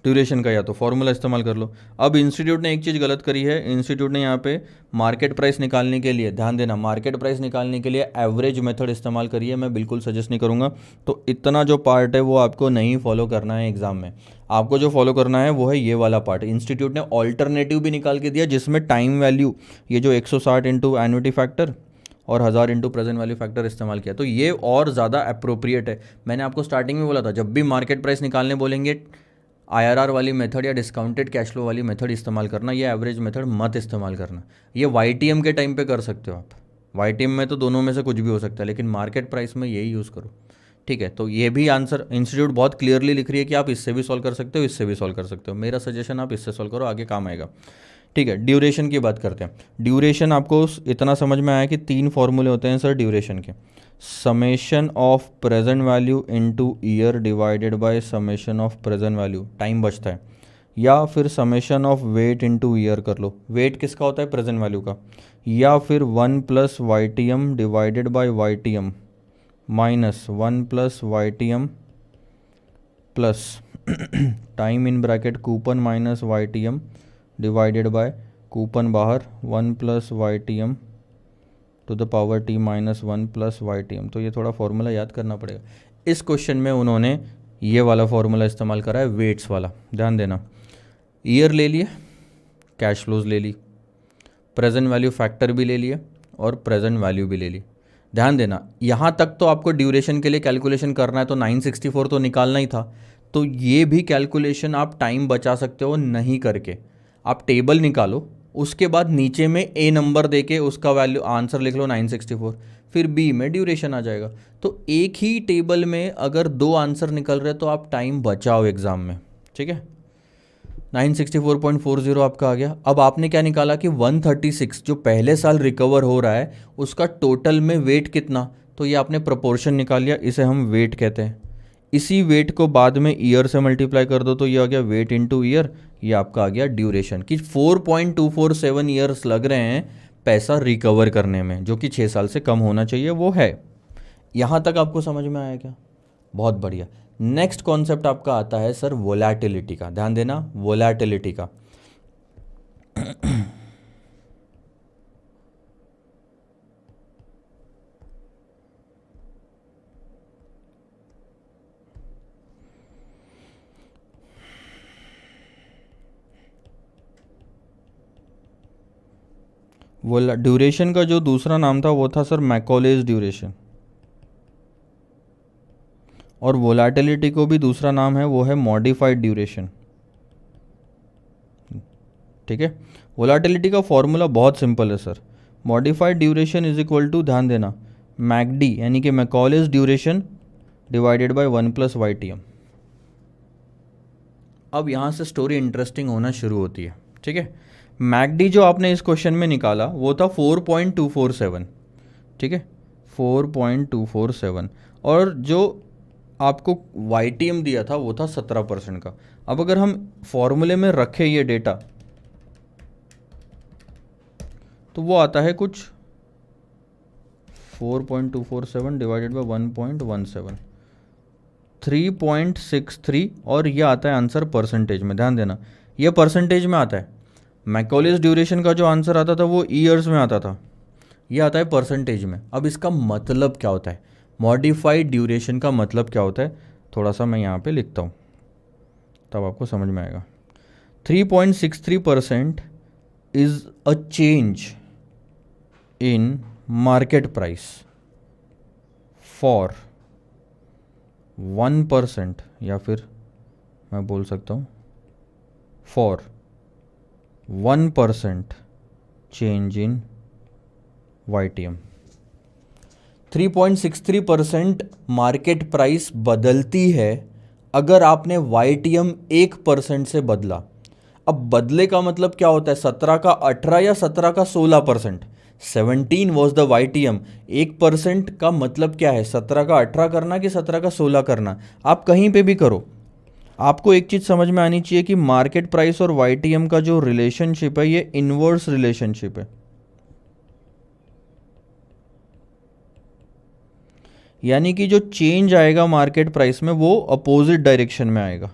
ड्यूरेशन का या तो फॉर्मूला इस्तेमाल कर लो। अब इंस्टीट्यूट ने एक चीज़ गलत करी है, इंस्टीट्यूट ने यहाँ पे मार्केट प्राइस निकालने के लिए, ध्यान देना, मार्केट प्राइस निकालने के लिए एवरेज मेथड इस्तेमाल करी है। मैं बिल्कुल सजेस्ट नहीं करूँगा। तो इतना जो पार्ट है वो आपको नहीं फॉलो करना है एग्जाम में। आपको जो फॉलो करना है वो है ये वाला पार्ट। इंस्टीट्यूट ने ऑल्टरनेटिव भी निकाल के दिया जिसमें टाइम वैल्यू, ये जो 160 इंटू एन्युटी फैक्टर और 1000 इंटू प्रेजेंट वैल्यू फैक्टर इस्तेमाल किया, तो ये और ज़्यादा अप्रोप्रिएट है। मैंने आपको स्टार्टिंग में बोला था, जब भी मार्केट प्राइस निकालने बोलेंगे IRR वाली मेथड या डिस्काउंटेड कैश फ्लो वाली मेथड इस्तेमाल करना, ये एवरेज मेथड मत इस्तेमाल करना। ये YTM के टाइम पे कर सकते हो आप, YTM में तो दोनों में से कुछ भी हो सकता है, लेकिन मार्केट प्राइस में यही यूज़ करो। ठीक है, तो ये भी आंसर इंस्टीट्यूट बहुत क्लियरली लिख रही है कि आप इससे भी सॉल्व कर सकते हो, इससे भी सॉल्व कर सकते हो। मेरा सजेशन आप इससे सॉल्व करो, आगे काम आएगा। ठीक है, ड्यूरेशन की बात करते हैं। ड्यूरेशन आपको इतना समझ में आया कि 3 फॉर्मूले होते हैं सर ड्यूरेशन के। Summation of present value into year divided by summation of present value, time बचता है, या फिर summation of weight into year कर लो। वेट किसका होता है? प्रेजेंट वैल्यू का। या फिर 1 + YTM divided by YTM minus 1 + YTM plus time in bracket coupon minus YTM divided by coupon बाहर 1 + YTM to the power t minus 1 + YTM। तो ये थोड़ा फॉर्मूला याद करना पड़ेगा। इस क्वेश्चन में उन्होंने ये वाला फॉर्मूला इस्तेमाल करा है, वेट्स वाला। ध्यान देना, ईयर ले लिए, कैश फ्लोज ले ली, प्रेजेंट वैल्यू फैक्टर भी ले लिए और प्रेजेंट वैल्यू भी ले ली। ध्यान देना, यहाँ तक तो आपको ड्यूरेशन के लिए कैलकुलेशन करना है, तो 964 तो निकालना ही था। तो ये भी कैलकुलेशन आप टाइम बचा सकते हो नहीं करके। आप टेबल निकालो, उसके बाद नीचे में ए नंबर देके उसका वैल्यू आंसर लिख लो 964, फिर बी में ड्यूरेशन आ जाएगा। तो एक ही टेबल में अगर 2 आंसर निकल रहे तो आप टाइम बचाओ एग्जाम में। ठीक है, 964.40 आपका आ गया। अब आपने क्या निकाला कि 136 जो पहले साल रिकवर हो रहा है उसका टोटल में वेट कितना, तो ये आपने प्रोपोर्शन निकाल लिया, इसे हम वेट कहते हैं। इसी वेट को बाद में ईयर से मल्टीप्लाई कर दो तो ये आ गया वेट इनटू ईयर, ये आपका आ गया ड्यूरेशन। कि 4.247 ईयर्स लग रहे हैं पैसा रिकवर करने में, जो कि 6 साल से कम होना चाहिए, वो है। यहाँ तक आपको समझ में आया क्या? बहुत बढ़िया। नेक्स्ट कॉन्सेप्ट आपका आता है सर वोलेटिलिटी का। ध्यान देना, वोलेटिलिटी का। ड्यूरेशन का जो दूसरा नाम था वो था सर मैकॉलेज ड्यूरेशन, और वोलेटिलिटी को भी दूसरा नाम है, वो है मॉडिफाइड ड्यूरेशन। ठीक है, वोलेटिलिटी का फॉर्मूला बहुत सिंपल है sir, modified duration is equal to, ध्यान देना, मैकडी यानी कि Macaulay duration divided by 1 + YTM। अब यहाँ से स्टोरी इंटरेस्टिंग होना शुरू होती है। ठीक है, मैकडी जो आपने इस क्वेश्चन में निकाला वो था 4.247। ठीक है, 4.247, और जो आपको YTM दिया था वो था 17% का। अब अगर हम फॉर्मूले में रखें ये डेटा तो वो आता है कुछ 4.247 डिवाइडेड बाय 1.17, 3.63, और ये आता है आंसर परसेंटेज में। ध्यान देना, ये परसेंटेज में आता है। मैकॉलेज ड्यूरेशन का जो आंसर आता था वो ईयर्स में आता था, ये आता है परसेंटेज में। अब इसका मतलब क्या होता है, मॉडिफाइड ड्यूरेशन का मतलब क्या होता है, थोड़ा सा मैं यहाँ पे लिखता हूँ तब आपको समझ में आएगा। 3.63% is a change in market price for 1%, या फिर मैं बोल सकता हूँ for 1% change in YTM। 3.63% market price बदलती है अगर आपने YTM 1% से बदला। अब बदले का मतलब क्या होता है, 17 का 18 या 17 का 16%। 17 वॉज द YTM। 1% का मतलब क्या है, 17 का 18 करना कि 17 का 16 करना। आप कहीं पे भी करो, आपको एक चीज़ समझ में आनी चाहिए कि मार्केट प्राइस और YTM का जो रिलेशनशिप है ये इनवर्स रिलेशनशिप है, यानी कि जो चेंज आएगा मार्केट प्राइस में वो अपोजिट डायरेक्शन में आएगा।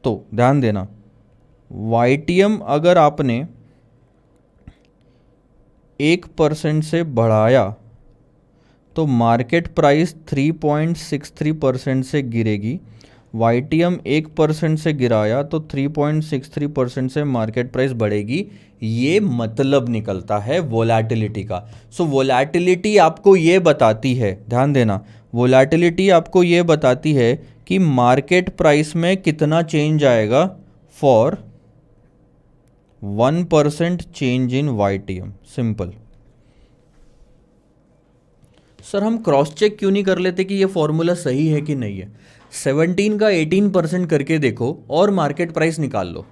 तो ध्यान देना, YTM अगर आपने 1% से बढ़ाया तो मार्केट प्राइस 3.63% से गिरेगी। YTM 1% से गिराया तो 3.63% से मार्केट प्राइस बढ़ेगी। ये मतलब निकलता है वोलेटिलिटी का। सो वोलेटिलिटी आपको ये बताती है, ध्यान देना, वोलेटिलिटी आपको ये बताती है कि मार्केट प्राइस में कितना चेंज आएगा for 1% change in YTM। Simple. Sir हम क्रॉस चेक क्यों नहीं कर लेते कि ये फॉर्मूला सही है कि नहीं है। 17 का 18% करके देखो और मार्केट प्राइस निकाल लो,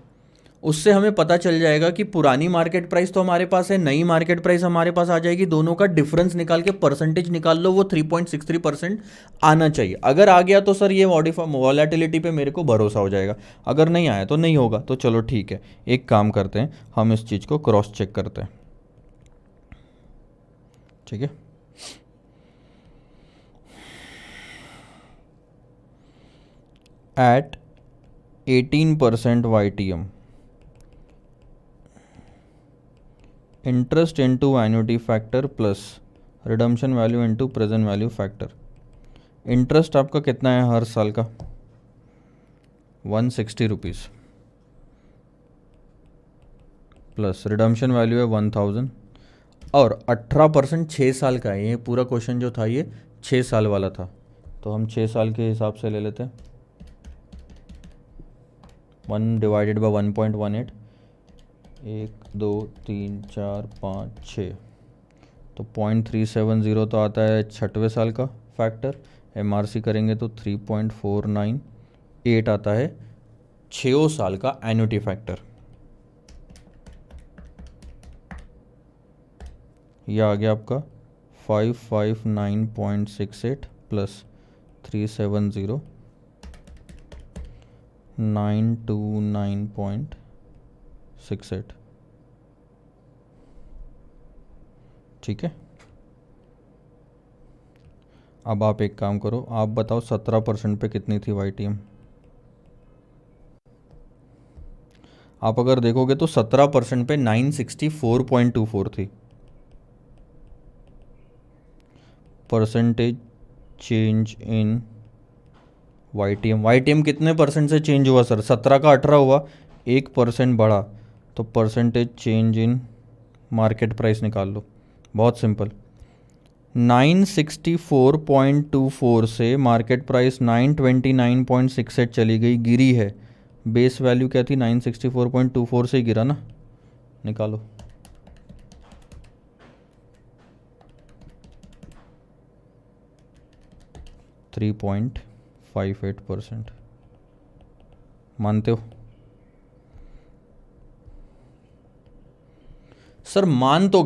उससे हमें पता चल जाएगा कि पुरानी मार्केट प्राइस तो हमारे पास है, नई मार्केट प्राइस हमारे पास आ जाएगी। दोनों का डिफरेंस निकाल के परसेंटेज निकाल लो, वो 3.63% आना चाहिए। अगर आ गया तो सर ये वोलेटिलिटी पे मेरे को भरोसा हो जाएगा, अगर नहीं आया तो नहीं होगा। तो चलो ठीक है, एक काम करते हैं, हम इस चीज़ को क्रॉस चेक करते हैं। ठीक है, at 18% YTM, interest into annuity factor plus redemption value into present value factor। Interest आपका कितना है हर साल का, 160 रुपीज़, प्लस रिडम्पशन वैल्यू है 1000, और 18% 6 साल का है। ये पूरा क्वेश्चन जो था ये 6 साल वाला था, तो हम 6 साल के हिसाब से ले लेते हैं। 1 डिवाइडेड बाई 1.18, 1 2 3 4 5 6, तो 0.370 तो आता है 6वें साल का फैक्टर। MRC करेंगे तो 3.498 आता है 6 साल का एन्युटी फैक्टर। यह आ गया आपका 559.68 प्लस 370 929.68। ठीक है, अब आप एक काम करो, आप बताओ 17% पे कितनी थी YTM। आप अगर देखोगे तो 17% पे 964.24 थी। परसेंटेज चेंज इन YTM कितने परसेंट से चेंज हुआ सर, 17 का 18 हुआ, 1% बढ़ा, तो percentage change in market price निकाल लो, बहुत सिंपल। 964.24 से मार्केट प्राइस 929.68 चली गई, गिरी है। बेस वैल्यू क्या थी? 964.24 से ही गिरा ना, निकालो। %3.58 मानते हो? सर मान तो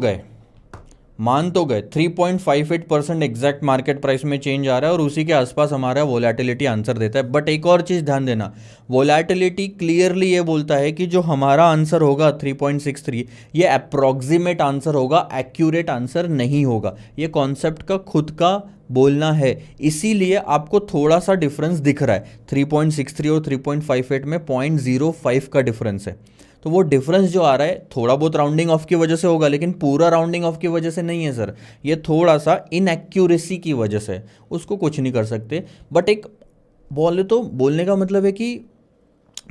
गए 3.58% एग्जैक्ट मार्केट प्राइस में चेंज आ रहा है और उसी के आसपास हमारा वोलेटिलिटी आंसर देता है। बट एक और चीज़ ध्यान देना, वोलेटिलिटी क्लियरली ये बोलता है कि जो हमारा आंसर होगा 3.63, ये अप्रॉक्सीमेट आंसर होगा, एक्यूरेट आंसर नहीं होगा। ये कॉन्सेप्ट का खुद का बोलना है, इसीलिए आपको थोड़ा सा डिफरेंस दिख रहा है। 3.63 और 3.58 में 0.05 का डिफरेंस है। तो वो डिफरेंस जो आ रहा है थोड़ा बहुत राउंडिंग ऑफ की वजह से होगा, लेकिन पूरा राउंडिंग ऑफ की वजह से नहीं है सर, ये थोड़ा सा इनएक्यूरेसी की वजह से, उसको कुछ नहीं कर सकते। बट एक बोले तो बोलने का मतलब है कि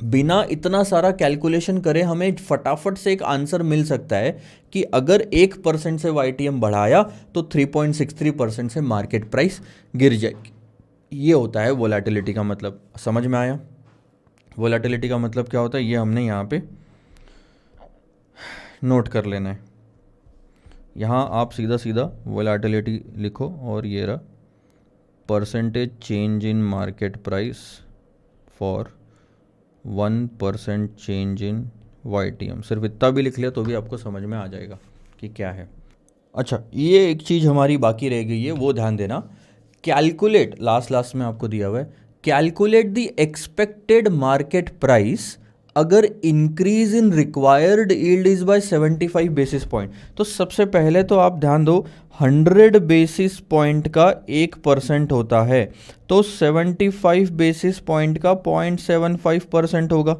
बिना इतना सारा कैलकुलेशन करे हमें फटाफट से एक आंसर मिल सकता है कि अगर 1% से YTM बढ़ाया तो 3.63% से मार्केट प्राइस गिर जाएगी। ये होता है वोलेटिलिटी का मतलब। समझ में आया? वोलेटिलिटी का मतलब क्या होता है ये हमने यहाँ पे नोट कर लेना है। यहाँ आप सीधा सीधा वोलेटिलिटी लिखो और ये रहा percentage change in market price for 1% change in YTM। सिर्फ इतना भी लिख लिया तो भी आपको समझ में आ जाएगा कि क्या है। अच्छा, ये एक चीज़ हमारी बाकी रह गई है, वो ध्यान देना। कैलकुलेट, लास्ट में आपको दिया हुआ है, calculate the expected market price अगर increase in required yield is by 75 basis point. तो सबसे पहले तो आप ध्यान दो, 100 बेसिस पॉइंट का 1% होता है, तो 75 बेसिस पॉइंट का 0.75% होगा।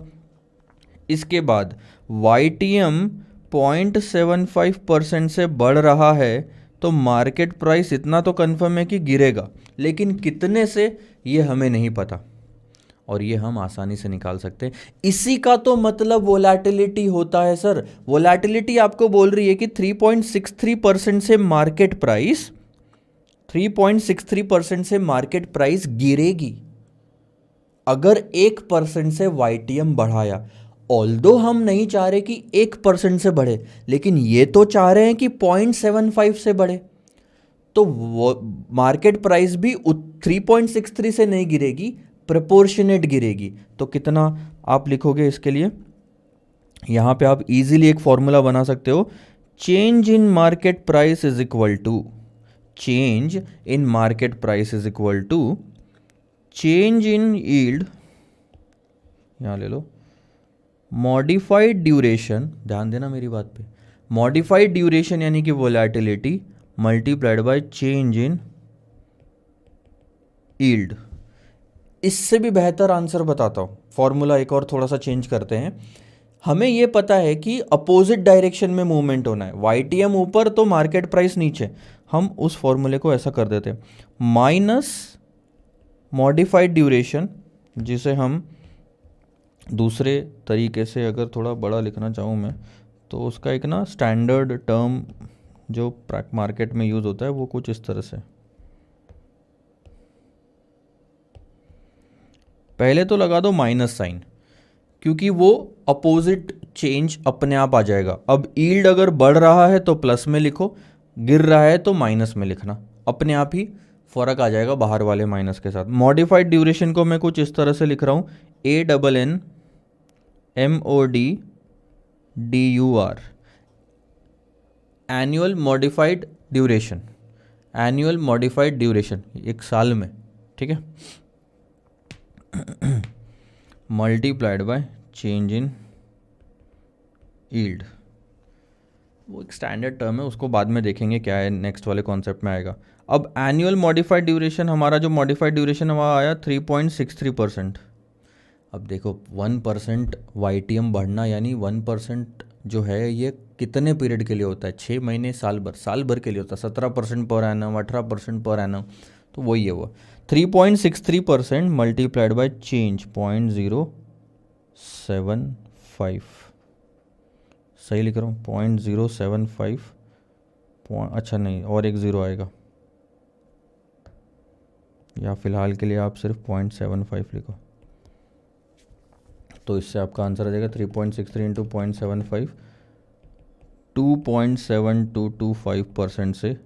इसके बाद YTM 0.75% से बढ़ रहा है, तो मार्केट प्राइस इतना तो कंफर्म है कि गिरेगा, लेकिन कितने से ये हमें नहीं पता, और ये हम आसानी से निकाल सकते हैं। इसी का तो मतलब वोलेटिलिटी होता है सर। वोलेटिलिटी आपको बोल रही है कि 3.63% से मार्केट प्राइस 3.63% से मार्केट प्राइस गिरेगी अगर 1% से YTM बढ़ाया। ऑल्दो हम नहीं चाह रहे कि 1% से बढ़े, लेकिन ये तो चाह रहे हैं कि 0.75 से बढ़े, तो मार्केट प्राइस भी 3.63 से नहीं गिरेगी, प्रोपोर्शनेट गिरेगी। तो कितना आप लिखोगे इसके लिए? यहां पे आप इजीली एक फॉर्मूला बना सकते हो, change in market price is equal to change in market price is equal to change in yield, यहां ले लो, मॉडिफाइड ड्यूरेशन, ध्यान देना मेरी बात पे, मॉडिफाइड ड्यूरेशन यानी कि volatility multiplied by change in yield. इससे भी बेहतर आंसर बताता हूँ, फॉर्मूला एक और थोड़ा सा चेंज करते हैं। हमें ये पता है कि अपोजिट डायरेक्शन में मूवमेंट होना है, YTM ऊपर तो मार्केट प्राइस नीचे। हम उस फॉर्मूले को ऐसा कर देते हैं, माइनस मॉडिफाइड ड्यूरेशन, जिसे हम दूसरे तरीके से अगर थोड़ा बड़ा लिखना चाहूँ मैं, तो उसका एक ना स्टैंडर्ड टर्म जो मार्केट में यूज़ होता है वो कुछ इस तरह से। पहले तो लगा दो माइनस साइन, क्योंकि वो अपोजिट चेंज अपने आप आ जाएगा। अब यील्ड अगर बढ़ रहा है तो प्लस में लिखो, गिर रहा है तो माइनस में लिखना, अपने आप ही फर्क आ जाएगा बाहर वाले माइनस के साथ। मॉडिफाइड ड्यूरेशन को मैं कुछ इस तरह से लिख रहा हूँ, ANNMODDUR, annual modified duration, annual modified duration, एक साल में, ठीक है, multiplied by change in yield. वो एक स्टैंडर्ड टर्म है, उसको बाद में देखेंगे क्या है, नेक्स्ट वाले कॉन्सेप्ट में आएगा। अब एनुअल मॉडिफाइड ड्यूरेशन, हमारा जो मॉडिफाइड ड्यूरेशन है वहाँ आया 3.63%। अब देखो 1% YTM बढ़ना, यानी 1% जो है ये कितने पीरियड के लिए होता है? 6 महीने, साल भर के लिए होता है। 17% पर एनम, 18% पर एनम, तो वही है वो 3.63% मल्टीप्लाइड बाय चेंज 0.075 सही लिख रहा हूँ, 0.075 अच्छा नहीं, और एक ज़ीरो आएगा, या फिलहाल के लिए आप सिर्फ 0.75 लिखो। तो इससे आपका आंसर आ जाएगा 3.63 इंटू 0.75, 2.7225% से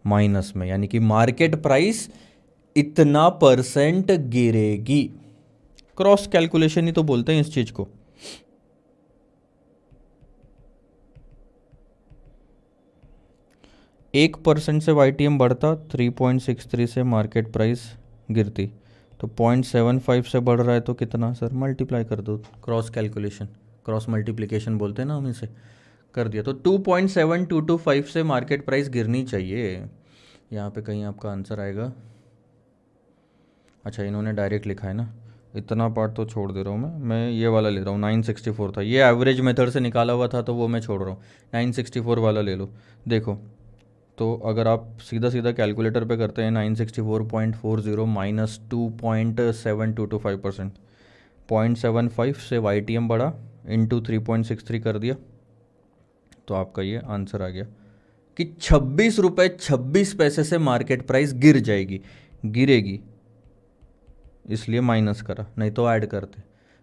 माइनस में, यानी कि मार्केट प्राइस इतना परसेंट गिरेगी। क्रॉस कैलकुलेशन ही तो बोलते हैं इस चीज को। एक परसेंट से YTM बढ़ता, 3.63 से मार्केट प्राइस गिरती, तो 0.75 से बढ़ रहा है तो कितना सर, मल्टीप्लाई कर दो, क्रॉस कैलकुलेशन, क्रॉस मल्टीप्लिकेशन बोलते हैं ना हम इसे, कर दिया। तो 2.7225 से मार्केट प्राइस गिरनी चाहिए। यहाँ पे कहीं आपका आंसर आएगा। अच्छा, इन्होंने डायरेक्ट लिखा है ना, इतना पार्ट तो छोड़ दे रहा हूँ मैं ये वाला ले रहा हूँ। 964 था, ये एवरेज मेथड से निकाला हुआ था तो वो मैं छोड़ रहा हूँ, 964 वाला ले लो। देखो, तो अगर आप सीधा सीधा कैलकुलेटर पे करते हैं 964.40 माइनस 2.7225%, 0.75 से YTM बढ़ा इंटू 3.63 कर दिया, तो आपका ये आंसर आ गया कि 26 रुपये 26 पैसे से मार्केट प्राइस गिर जाएगी, गिरेगी, इसलिए माइनस करा, नहीं तो ऐड करते।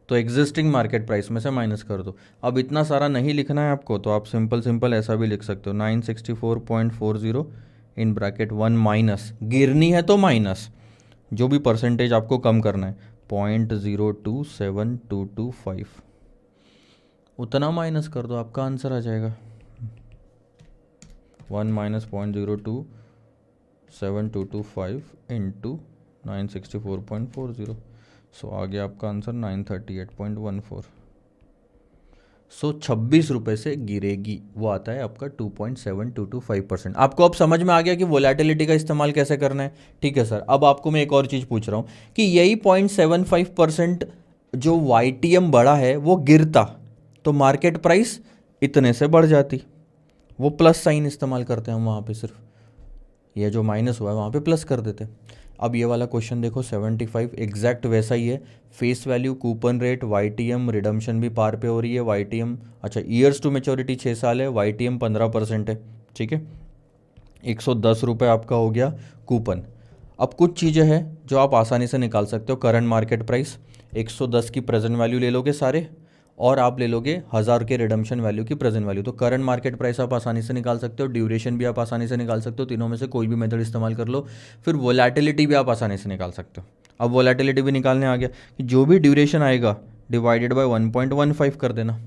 तो एग्जिस्टिंग मार्केट प्राइस में से माइनस कर दो। अब इतना सारा नहीं लिखना है आपको, तो आप सिंपल सिंपल ऐसा भी लिख सकते हो, 964.40 इन ब्रैकेट 1 माइनस, गिरनी है तो माइनस, जो भी परसेंटेज आपको कम करना है 0.027225, उतना माइनस कर दो, आपका आंसर आ जाएगा 1 माइनस 0.027225 इंटू 964.40, सो आ गया आपका आंसर 938.14। सो 26 रुपये से गिरेगी, वो आता है आपका 2.7225%। आपको अब समझ में आ गया कि वोलेटिलिटी का इस्तेमाल कैसे करना है। ठीक है सर, अब आपको मैं एक और चीज़ पूछ रहा हूँ कि यही 0.75% जो YTM बढ़ा है वो गिरता तो मार्केट प्राइस इतने से बढ़ जाती, वो प्लस साइन इस्तेमाल करते हैं हम वहाँ पे, सिर्फ ये जो माइनस हुआ है वहाँ पे प्लस कर देते। अब ये वाला क्वेश्चन देखो 75 एग्जैक्ट वैसा ही है, face value, coupon rate, YTM, redemption भी पार पे हो रही है, YTM, अच्छा ईयर्स टू मेच्योरिटी 6 साल है, YTM 15% है, ठीक है। 110 रुपये आपका हो गया कूपन। अब कुछ चीज़ें हैं जो आप आसानी से निकाल सकते हो, करंट मार्केट प्राइस 110 की प्रेजेंट वैल्यू ले लोगे सारे, और आप ले लोगे 1000 के रिडम्शन वैल्यू की प्रेजेंट वैल्यू, तो करंट मार्केट प्राइस आप आसानी से निकाल सकते हो, ड्यूरेशन भी आप आसानी से निकाल सकते हो, तीनों में से कोई भी मेथड इस्तेमाल कर लो। फिर वोलेटिलिटी भी आप आसानी से निकाल सकते हो। अब वोलेटिलिटी भी निकालने आ गया कि जो भी ड्यूरेशन आएगा डिवाइडेड बाय 1.15 कर देना,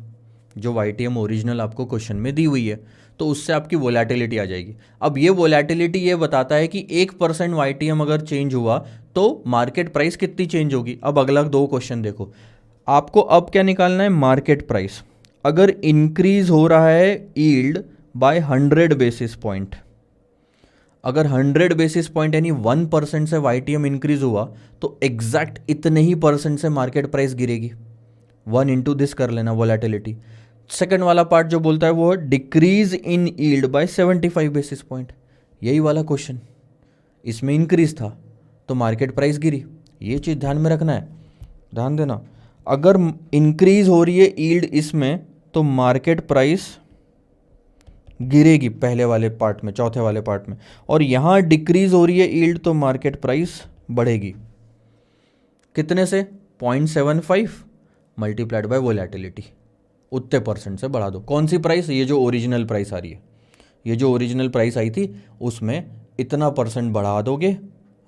जो YTM ओरिजिनल आपको क्वेश्चन में दी हुई है, तो उससे आपकी वोलेटिलिटी आ जाएगी। अब ये वोलेटिलिटी ये बताता है कि 1% YTM अगर चेंज हुआ तो मार्केट प्राइस कितनी चेंज होगी। अब अगला 2 क्वेश्चन देखो, आपको अब क्या निकालना है, मार्केट प्राइस अगर इंक्रीज हो रहा है यील्ड बाय 100 बेसिस पॉइंट, अगर 100 बेसिस पॉइंट यानी 1% से YTM इंक्रीज हुआ तो एग्जैक्ट इतने ही परसेंट से मार्केट प्राइस गिरेगी। 1 इंटू दिस कर लेना वोलेटिलिटी। सेकंड वाला पार्ट जो बोलता है वो decrease in yield by 75 basis point, यही वाला क्वेश्चन, इसमें इंक्रीज था तो मार्केट प्राइस गिरी। ये चीज़ ध्यान में रखना है, ध्यान देना, अगर इंक्रीज हो रही है यील्ड इसमें तो मार्केट प्राइस गिरेगी पहले वाले पार्ट में, चौथे वाले पार्ट में, और यहां डिक्रीज हो रही है यील्ड तो मार्केट प्राइस बढ़ेगी। कितने से, 0.75 मल्टीप्लाइड बाय वोलेटिलिटी, उतने परसेंट से बढ़ा दो। कौन सी प्राइस, ये जो ओरिजिनल प्राइस आ रही है, ये जो ओरिजिनल प्राइस आई थी उसमें इतना परसेंट बढ़ा दोगे,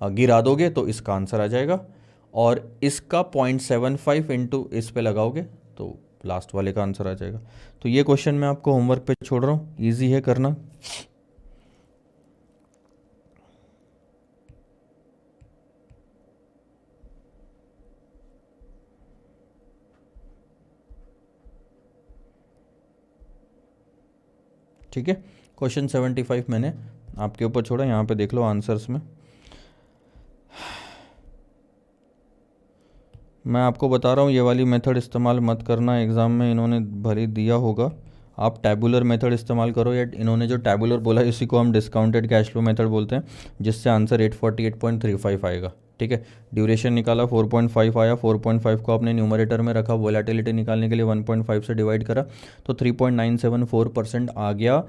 गिरा दोगे, तो इसका आंसर आ जाएगा। और इसका 0.75 इंटू इस पे लगाओगे तो लास्ट वाले का आंसर आ जाएगा। तो ये क्वेश्चन मैं आपको होमवर्क पे छोड़ रहा हूँ, इजी है करना। ठीक है, क्वेश्चन 75 मैंने आपके ऊपर छोड़ा, यहाँ पे देख लो आंसर्स में। मैं आपको बता रहा हूँ ये वाली मेथड इस्तेमाल मत करना, एग्ज़ाम में इन्होंने भले दिया होगा, आप टैबुलर मेथड इस्तेमाल करो, या इन्होंने जो टैबुलर बोला है इसी को हम डिस्काउंटेड कैश फ्लो मेथड बोलते हैं, जिससे आंसर 848.35 आएगा। ठीक ठीक है। ड्यूरेशन निकाला 4.5 आया, 4.5 को आपने न्यूमरेटर में रखा, वोलेटिलिटी निकालने के लिए 1.5 से डिवाइड करा तो 3.974% आ गया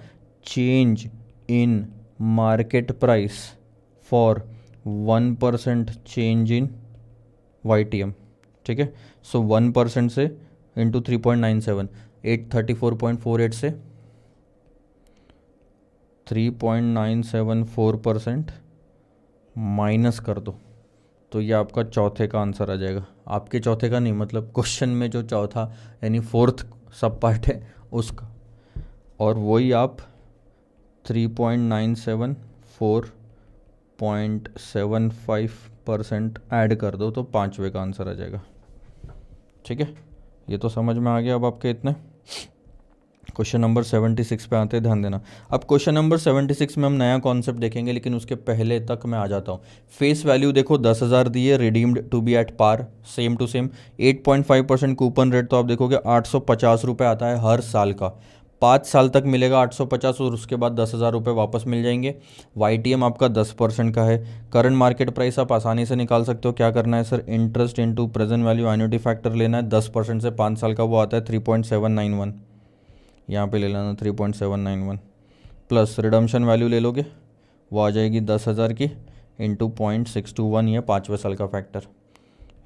change in market price for 1% change in YTM। ठीक है, सो 1% से इंटू 3.97, 834.48 से 3.974% माइनस कर दो तो ये आपका चौथे का आंसर आ जाएगा। आपके चौथे का नहीं, मतलब क्वेश्चन में जो चौथा यानी फोर्थ सब पार्ट है उसका, और वही आप 3.974.75% ऐड कर दो तो पाँचवे का आंसर आ जाएगा। ठीक है, ये तो समझ में आ गया अब आपके इतने। क्वेश्चन नंबर 76 पे आते हैं, ध्यान देना। अब क्वेश्चन नंबर 76 में हम नया कॉन्सेप्ट देखेंगे, लेकिन उसके पहले तक मैं आ जाता हूँ। फेस वैल्यू देखो 10,000 दी है, redeemed to be at par, same to same. 8.5% coupon rate, तो आप देखोगे 850 रुपये आता है हर साल का। 5 साल तक मिलेगा 850 और उसके बाद 10,000 रुपये वापस मिल जाएंगे। YTM आपका 10% का है। करंट मार्केट प्राइस आप आसानी से निकाल सकते हो। क्या करना है sir, interest into present value annuity factor लेना है। 10% से 5 साल का वो आता है 3.791, यहाँ पे ले लेना 3.791 प्लस रिडम्शन वैल्यू ले लोगे, वो आ जाएगी 10,000 की इंटू 0.621, ये 5वें साल का फैक्टर,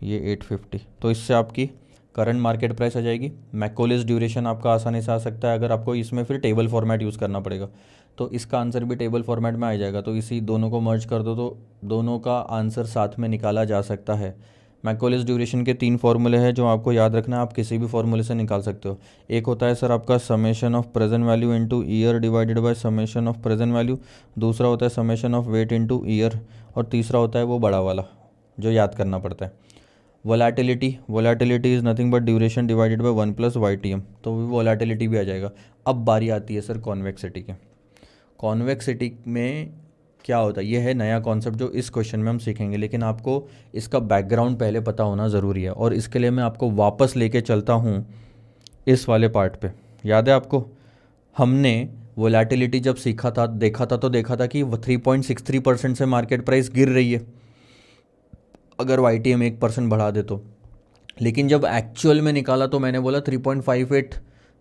ये 850। तो इससे आपकी करंट मार्केट प्राइस आ जाएगी। मैकोलिस ड्यूरेशन आपका आसानी से आ सकता है, अगर आपको इसमें फिर टेबल फॉर्मेट यूज़ करना पड़ेगा तो इसका आंसर भी टेबल फॉर्मेट में आ जाएगा। तो इसी दोनों को मर्ज कर दो तो दोनों का आंसर साथ में निकाला जा सकता है। मैकोलिस ड्यूरेशन के 3 फॉर्मूले हैं जो आपको याद रखना है, आप किसी भी फॉर्मूले से निकाल सकते हो। एक होता है सर आपका summation of present value into year divided by summation of present value, दूसरा होता है summation of weight into year, और तीसरा होता है वो बड़ा वाला जो याद करना पड़ता है, volatility is nothing but duration divided by 1 plus YTM, तो वोलेटिलिटी भी आ जाएगा। अब बारी आती है सर कॉन्वेक्सिटी के। कॉन्वेक्सिटी में क्या होता है, ये है नया कॉन्सेप्ट जो इस क्वेश्चन में हम सीखेंगे, लेकिन आपको इसका बैकग्राउंड पहले पता होना ज़रूरी है, और इसके लिए मैं आपको वापस लेके चलता हूँ इस वाले पार्ट पे। याद है आपको, हमने वोलेटिलिटी जब सीखा था, देखा था कि 3.63% से मार्केट प्राइस गिर रही है अगर YTM 1% बढ़ा दे तो। लेकिन जब एक्चुअल में निकाला तो मैंने बोला 3.58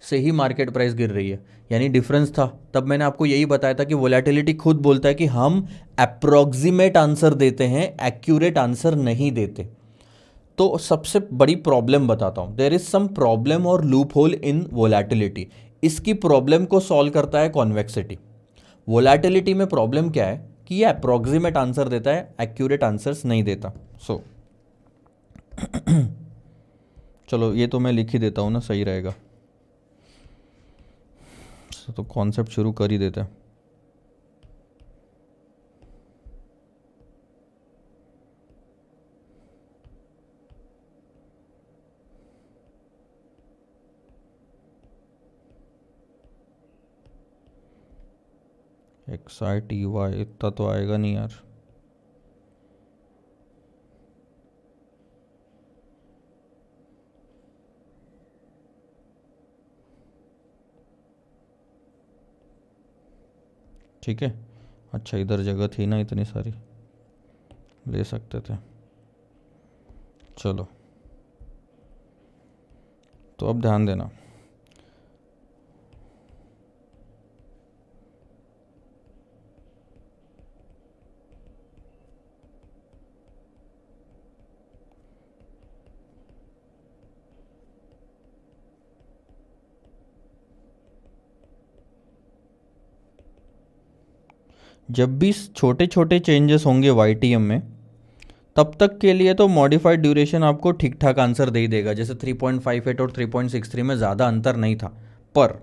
से ही मार्केट प्राइस गिर रही है, यानी डिफरेंस था। तब मैंने आपको यही बताया था कि वोलेटिलिटी खुद बोलता है कि हम अप्रोक्सीमेट आंसर देते हैं, एक्यूरेट आंसर नहीं देते। तो सबसे बड़ी प्रॉब्लम बताता हूं, देयर इज सम प्रॉब्लम और लूप होल इन वोलेटिलिटी। इसकी प्रॉब्लम को सॉल्व करता है कॉन्वेक्सिटी। वोलेटिलिटी में प्रॉब्लम क्या है कि ये अप्रोक्सीमेट आंसर देता है, एक्यूरेट आंसर्स नहीं देता। सो चलो ये तो मैं लिख ही देता हूँ ना, सही रहेगा। तो कॉन्सेप्ट शुरू कर ही देते हैं। XITY इतना तो आएगा नहीं यार। ठीक है, अच्छा इधर जगह थी ना इतनी सारी, ले सकते थे। चलो तो अब ध्यान देना, जब भी छोटे छोटे चेंजेस होंगे YTM में, तब तक के लिए तो मॉडिफाइड ड्यूरेशन आपको ठीक ठाक आंसर दे ही देगा। जैसे 3.58 और 3.63 में ज़्यादा अंतर नहीं था, पर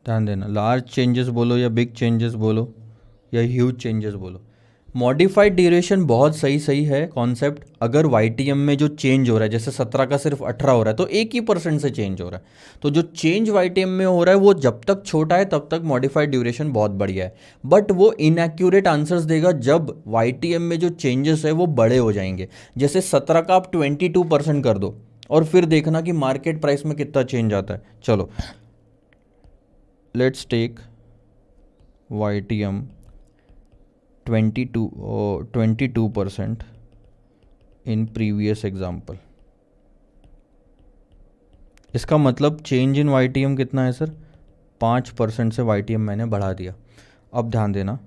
ध्यान देना, लार्ज चेंजेस बोलो या बिग चेंजेस बोलो या ह्यूज चेंजेस बोलो, मॉडिफाइड ड्यूरेशन बहुत सही सही है कॉन्सेप्ट। अगर वाईटीएम में जो चेंज हो रहा है, जैसे 17 का सिर्फ 18 हो रहा है, तो 1% से चेंज हो रहा है। तो जो चेंज वाईटीएम में हो रहा है वो जब तक छोटा है तब तक मॉडिफाइड ड्यूरेशन बहुत बढ़िया है, बट वो इनएक्यूरेट आंसर्स देगा जब वाईटीएम में जो चेंजेस है वो बड़े हो जाएंगे। जैसे 17 का आप 22% कर दो और फिर देखना कि मार्केट प्राइस में कितना चेंज आता है। चलो let's take YTM 22% in previous example. इसका मतलब चेंज इन वाईटीएम कितना है सर? 5% से वाईटीएम मैंने बढ़ा दिया। अब ध्यान देना,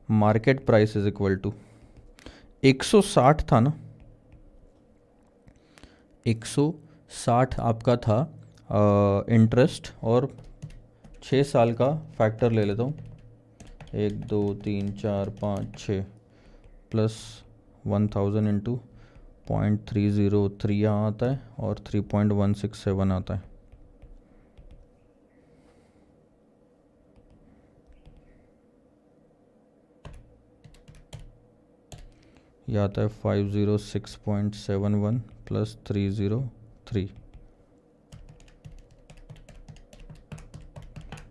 market price is equal to 160 था ना, 160 आपका था इंटरेस्ट, और 6 साल का फैक्टर ले लेता हूँ, 1 2 3 4 5 6 प्लस 1000 इंटू 0.303 यहाँ आता है और 3.167 आता है। यह आता है 506.71 प्लस 303।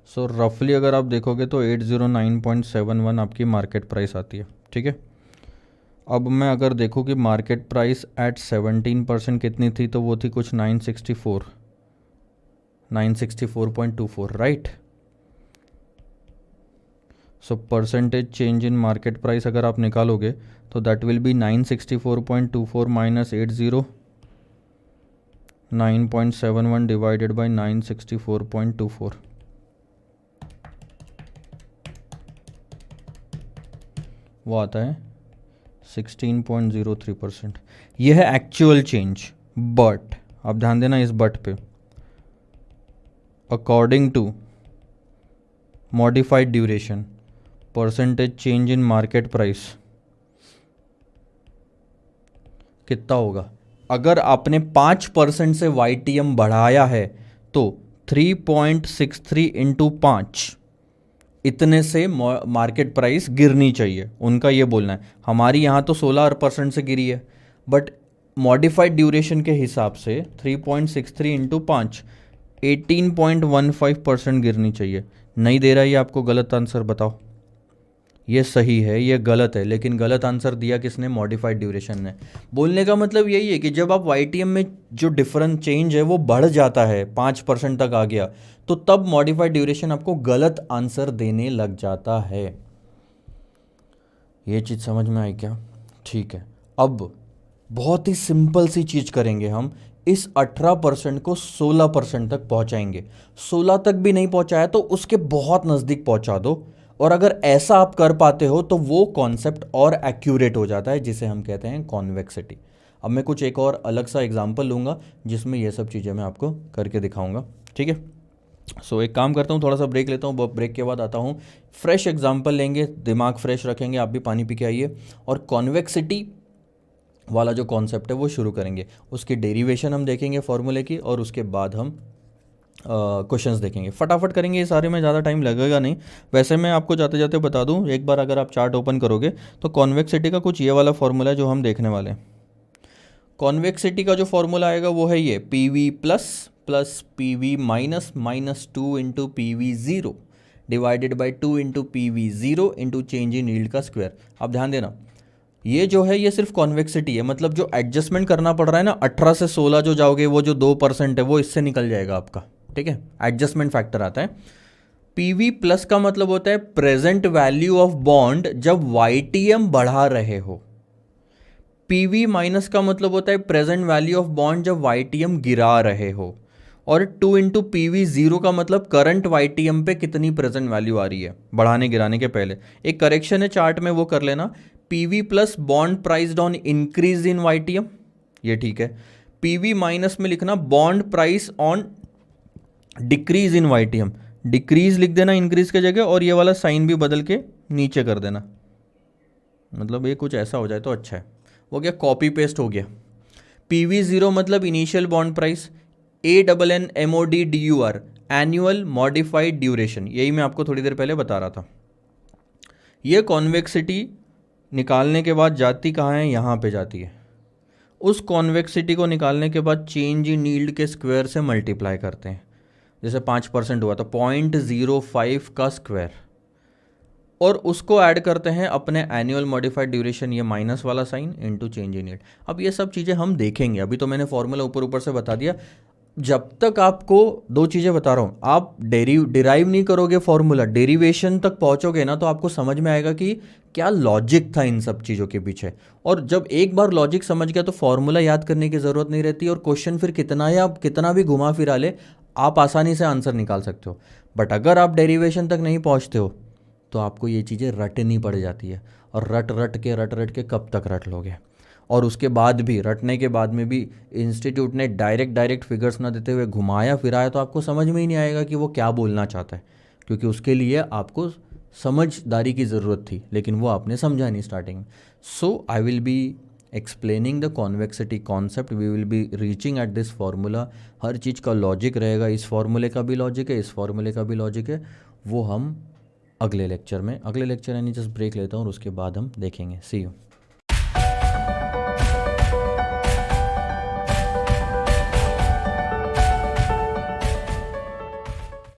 सो रफली अगर आप देखोगे तो 809.71 आपकी मार्केट प्राइस आती है, ठीक है। अब मैं अगर देखूँ कि मार्केट प्राइस एट 17% कितनी थी, तो वो थी कुछ 964.24, right. So percentage change in market price अगर आप निकालोगे तो that will be 964.24 minus 809.71 divided by 964.24। वो आता है 16.03%। यह है एक्चुअल चेंज, बट अब ध्यान देना इस बट पे, according to modified duration percentage change in market price कितना होगा? अगर आपने 5% से वाईटीएम बढ़ाया है तो 3.63 इंटू 5 इतने से मार्केट प्राइस गिरनी चाहिए, उनका ये बोलना है। हमारी यहाँ तो 16% से गिरी है, बट मॉडिफाइड ड्यूरेशन के हिसाब से 3.63 इंटू 5 18.15% गिरनी चाहिए। नहीं दे रहा है ये आपको गलत आंसर, बताओ। ये सही है, ये गलत है, लेकिन गलत आंसर दिया किसने? मॉडिफाइड ड्यूरेशन ने। बोलने का मतलब यही है कि जब आप वाईटीएम में जो डिफरेंट चेंज है वो बढ़ जाता है, 5% तक आ गया, तो तब मॉडिफाइड ड्यूरेशन आपको गलत आंसर देने लग जाता है। ये चीज़ समझ में आई क्या? ठीक है, अब बहुत ही सिंपल सी चीज़ करेंगे हम, इस 18% को 16% तक पहुंचाएंगे। 16 तक भी नहीं पहुंचाया तो उसके बहुत नज़दीक पहुंचा दो, और अगर ऐसा आप कर पाते हो तो वो कॉन्सेप्ट और एक्यूरेट हो जाता है, जिसे हम कहते हैं कॉन्वेक्सिटी। अब मैं कुछ एक और अलग सा एग्जांपल लूँगा जिसमें ये सब चीज़ें मैं आपको करके दिखाऊंगा, ठीक है। सो एक काम करता हूँ, थोड़ा सा ब्रेक लेता हूँ, ब्रेक के बाद आता हूँ, फ्रेश एग्जांपल लेंगे, दिमाग फ्रेश रखेंगे, आप भी पानी पी के आइए, और कॉन्वेक्सिटी वाला जो कॉन्सेप्ट है वो शुरू करेंगे। उसकी डेरिवेशन हम देखेंगे फॉर्मूले की, और उसके बाद हम क्वेश्चंस देखेंगे। फटाफट करेंगे ये सारे में, ज़्यादा टाइम लगेगा नहीं। वैसे मैं आपको जाते जाते बता दूं, एक बार अगर आप चार्ट ओपन करोगे तो कॉन्वेक्सिटी का कुछ ये वाला फॉर्मूला है जो हम देखने वाले हैं। कॉन्वेक्सिटी का जो फॉर्मूला आएगा वो है ये PV plus plus PV minus minus 2 into PV0 divided by 2 into PV0 into change in yield का स्क्वायर। अब ध्यान देना, ये जो है ये सिर्फ कॉन्वेक्सिटी है, मतलब जो एडजस्टमेंट करना पड़ रहा है ना, 18 से 16 जो जाओगे, वो जो 2% है वो इससे निकल जाएगा आपका, ठीक है। एडजस्टमेंट फैक्टर आता है। PV प्लस का मतलब होता है प्रेजेंट वैल्यू ऑफ बॉन्ड जब YTM बढ़ा रहे हो। PV माइनस का मतलब होता है प्रेजेंट वैल्यू ऑफ बॉन्ड जब YTM गिरा रहे हो। और 2 इंटू PV0 का मतलब करंट YTM पे कितनी प्रेजेंट वैल्यू आ रही है बढ़ाने गिराने के पहले। एक करेक्शन है चार्ट में, वो कर लेना। PV plus bond priced on increase in YTM, ये ठीक है। PV माइनस में लिखना bond price on decrease in YTM, decrease लिख देना इंक्रीज के जगह, और ये वाला साइन भी बदल के नीचे कर देना, मतलब ये कुछ ऐसा हो जाए तो अच्छा है। हो गया, कॉपी पेस्ट हो गया। PV0 मतलब initial bond price, ANNMODDUR annual modified duration, यही मैं आपको थोड़ी देर पहले बता रहा था। ये कॉन्वेक्सिटी निकालने के बाद जाती कहाँ है, यहाँ पे जाती है। उस कॉन्वेक्सिटी को निकालने के बाद चेंज इन यील्ड के स्क्वायर से मल्टीप्लाई करते हैं। जैसे 5% हुआ तो 0.05 का स्क्वायर, और उसको ऐड करते हैं अपने एनुअल मॉडिफाइड ड्यूरेशन, ये माइनस वाला sign, into change in yield. अब ये सब चीज़ें हम देखेंगे, अभी तो मैंने फॉर्मूला ऊपर ऊपर से बता दिया। जब तक आपको दो चीज़ें बता रहा हूँ, आप डिराइव नहीं करोगे फॉर्मूला, डेरिवेशन तक पहुँचोगे ना, तो आपको समझ में आएगा कि क्या लॉजिक था इन सब चीज़ों के पीछे। और जब एक बार लॉजिक समझ गया तो फॉर्मूला याद करने की ज़रूरत नहीं रहती, और क्वेश्चन फिर कितना या कितना भी घुमा फिरा ले, आप आसानी से आंसर निकाल सकते हो। बट अगर आप डेरिवेशन तक नहीं पहुँचते हो तो आपको ये चीज़ें रटनी पड़ जाती है, और रट रट के कब तक रट लोगे। और उसके बाद भी, रटने के बाद में भी इंस्टीट्यूट ने डायरेक्ट फिगर्स ना देते हुए घुमाया फिराया तो आपको समझ में ही नहीं आएगा कि वो क्या बोलना चाहता है, क्योंकि उसके लिए आपको समझदारी की ज़रूरत थी, लेकिन वो आपने समझा नहीं स्टार्टिंग में। So I will be explaining the convexity concept, we will be reaching at this formula. हर चीज़ का लॉजिक रहेगा, इस फार्मूले का भी लॉजिक है, इस फार्मूले का भी लॉजिक है, वो हम अगले लेक्चर में, अगले लेक्चर यानी जस्ट ब्रेक लेता हूँ और उसके बाद हम देखेंगे। सी यू।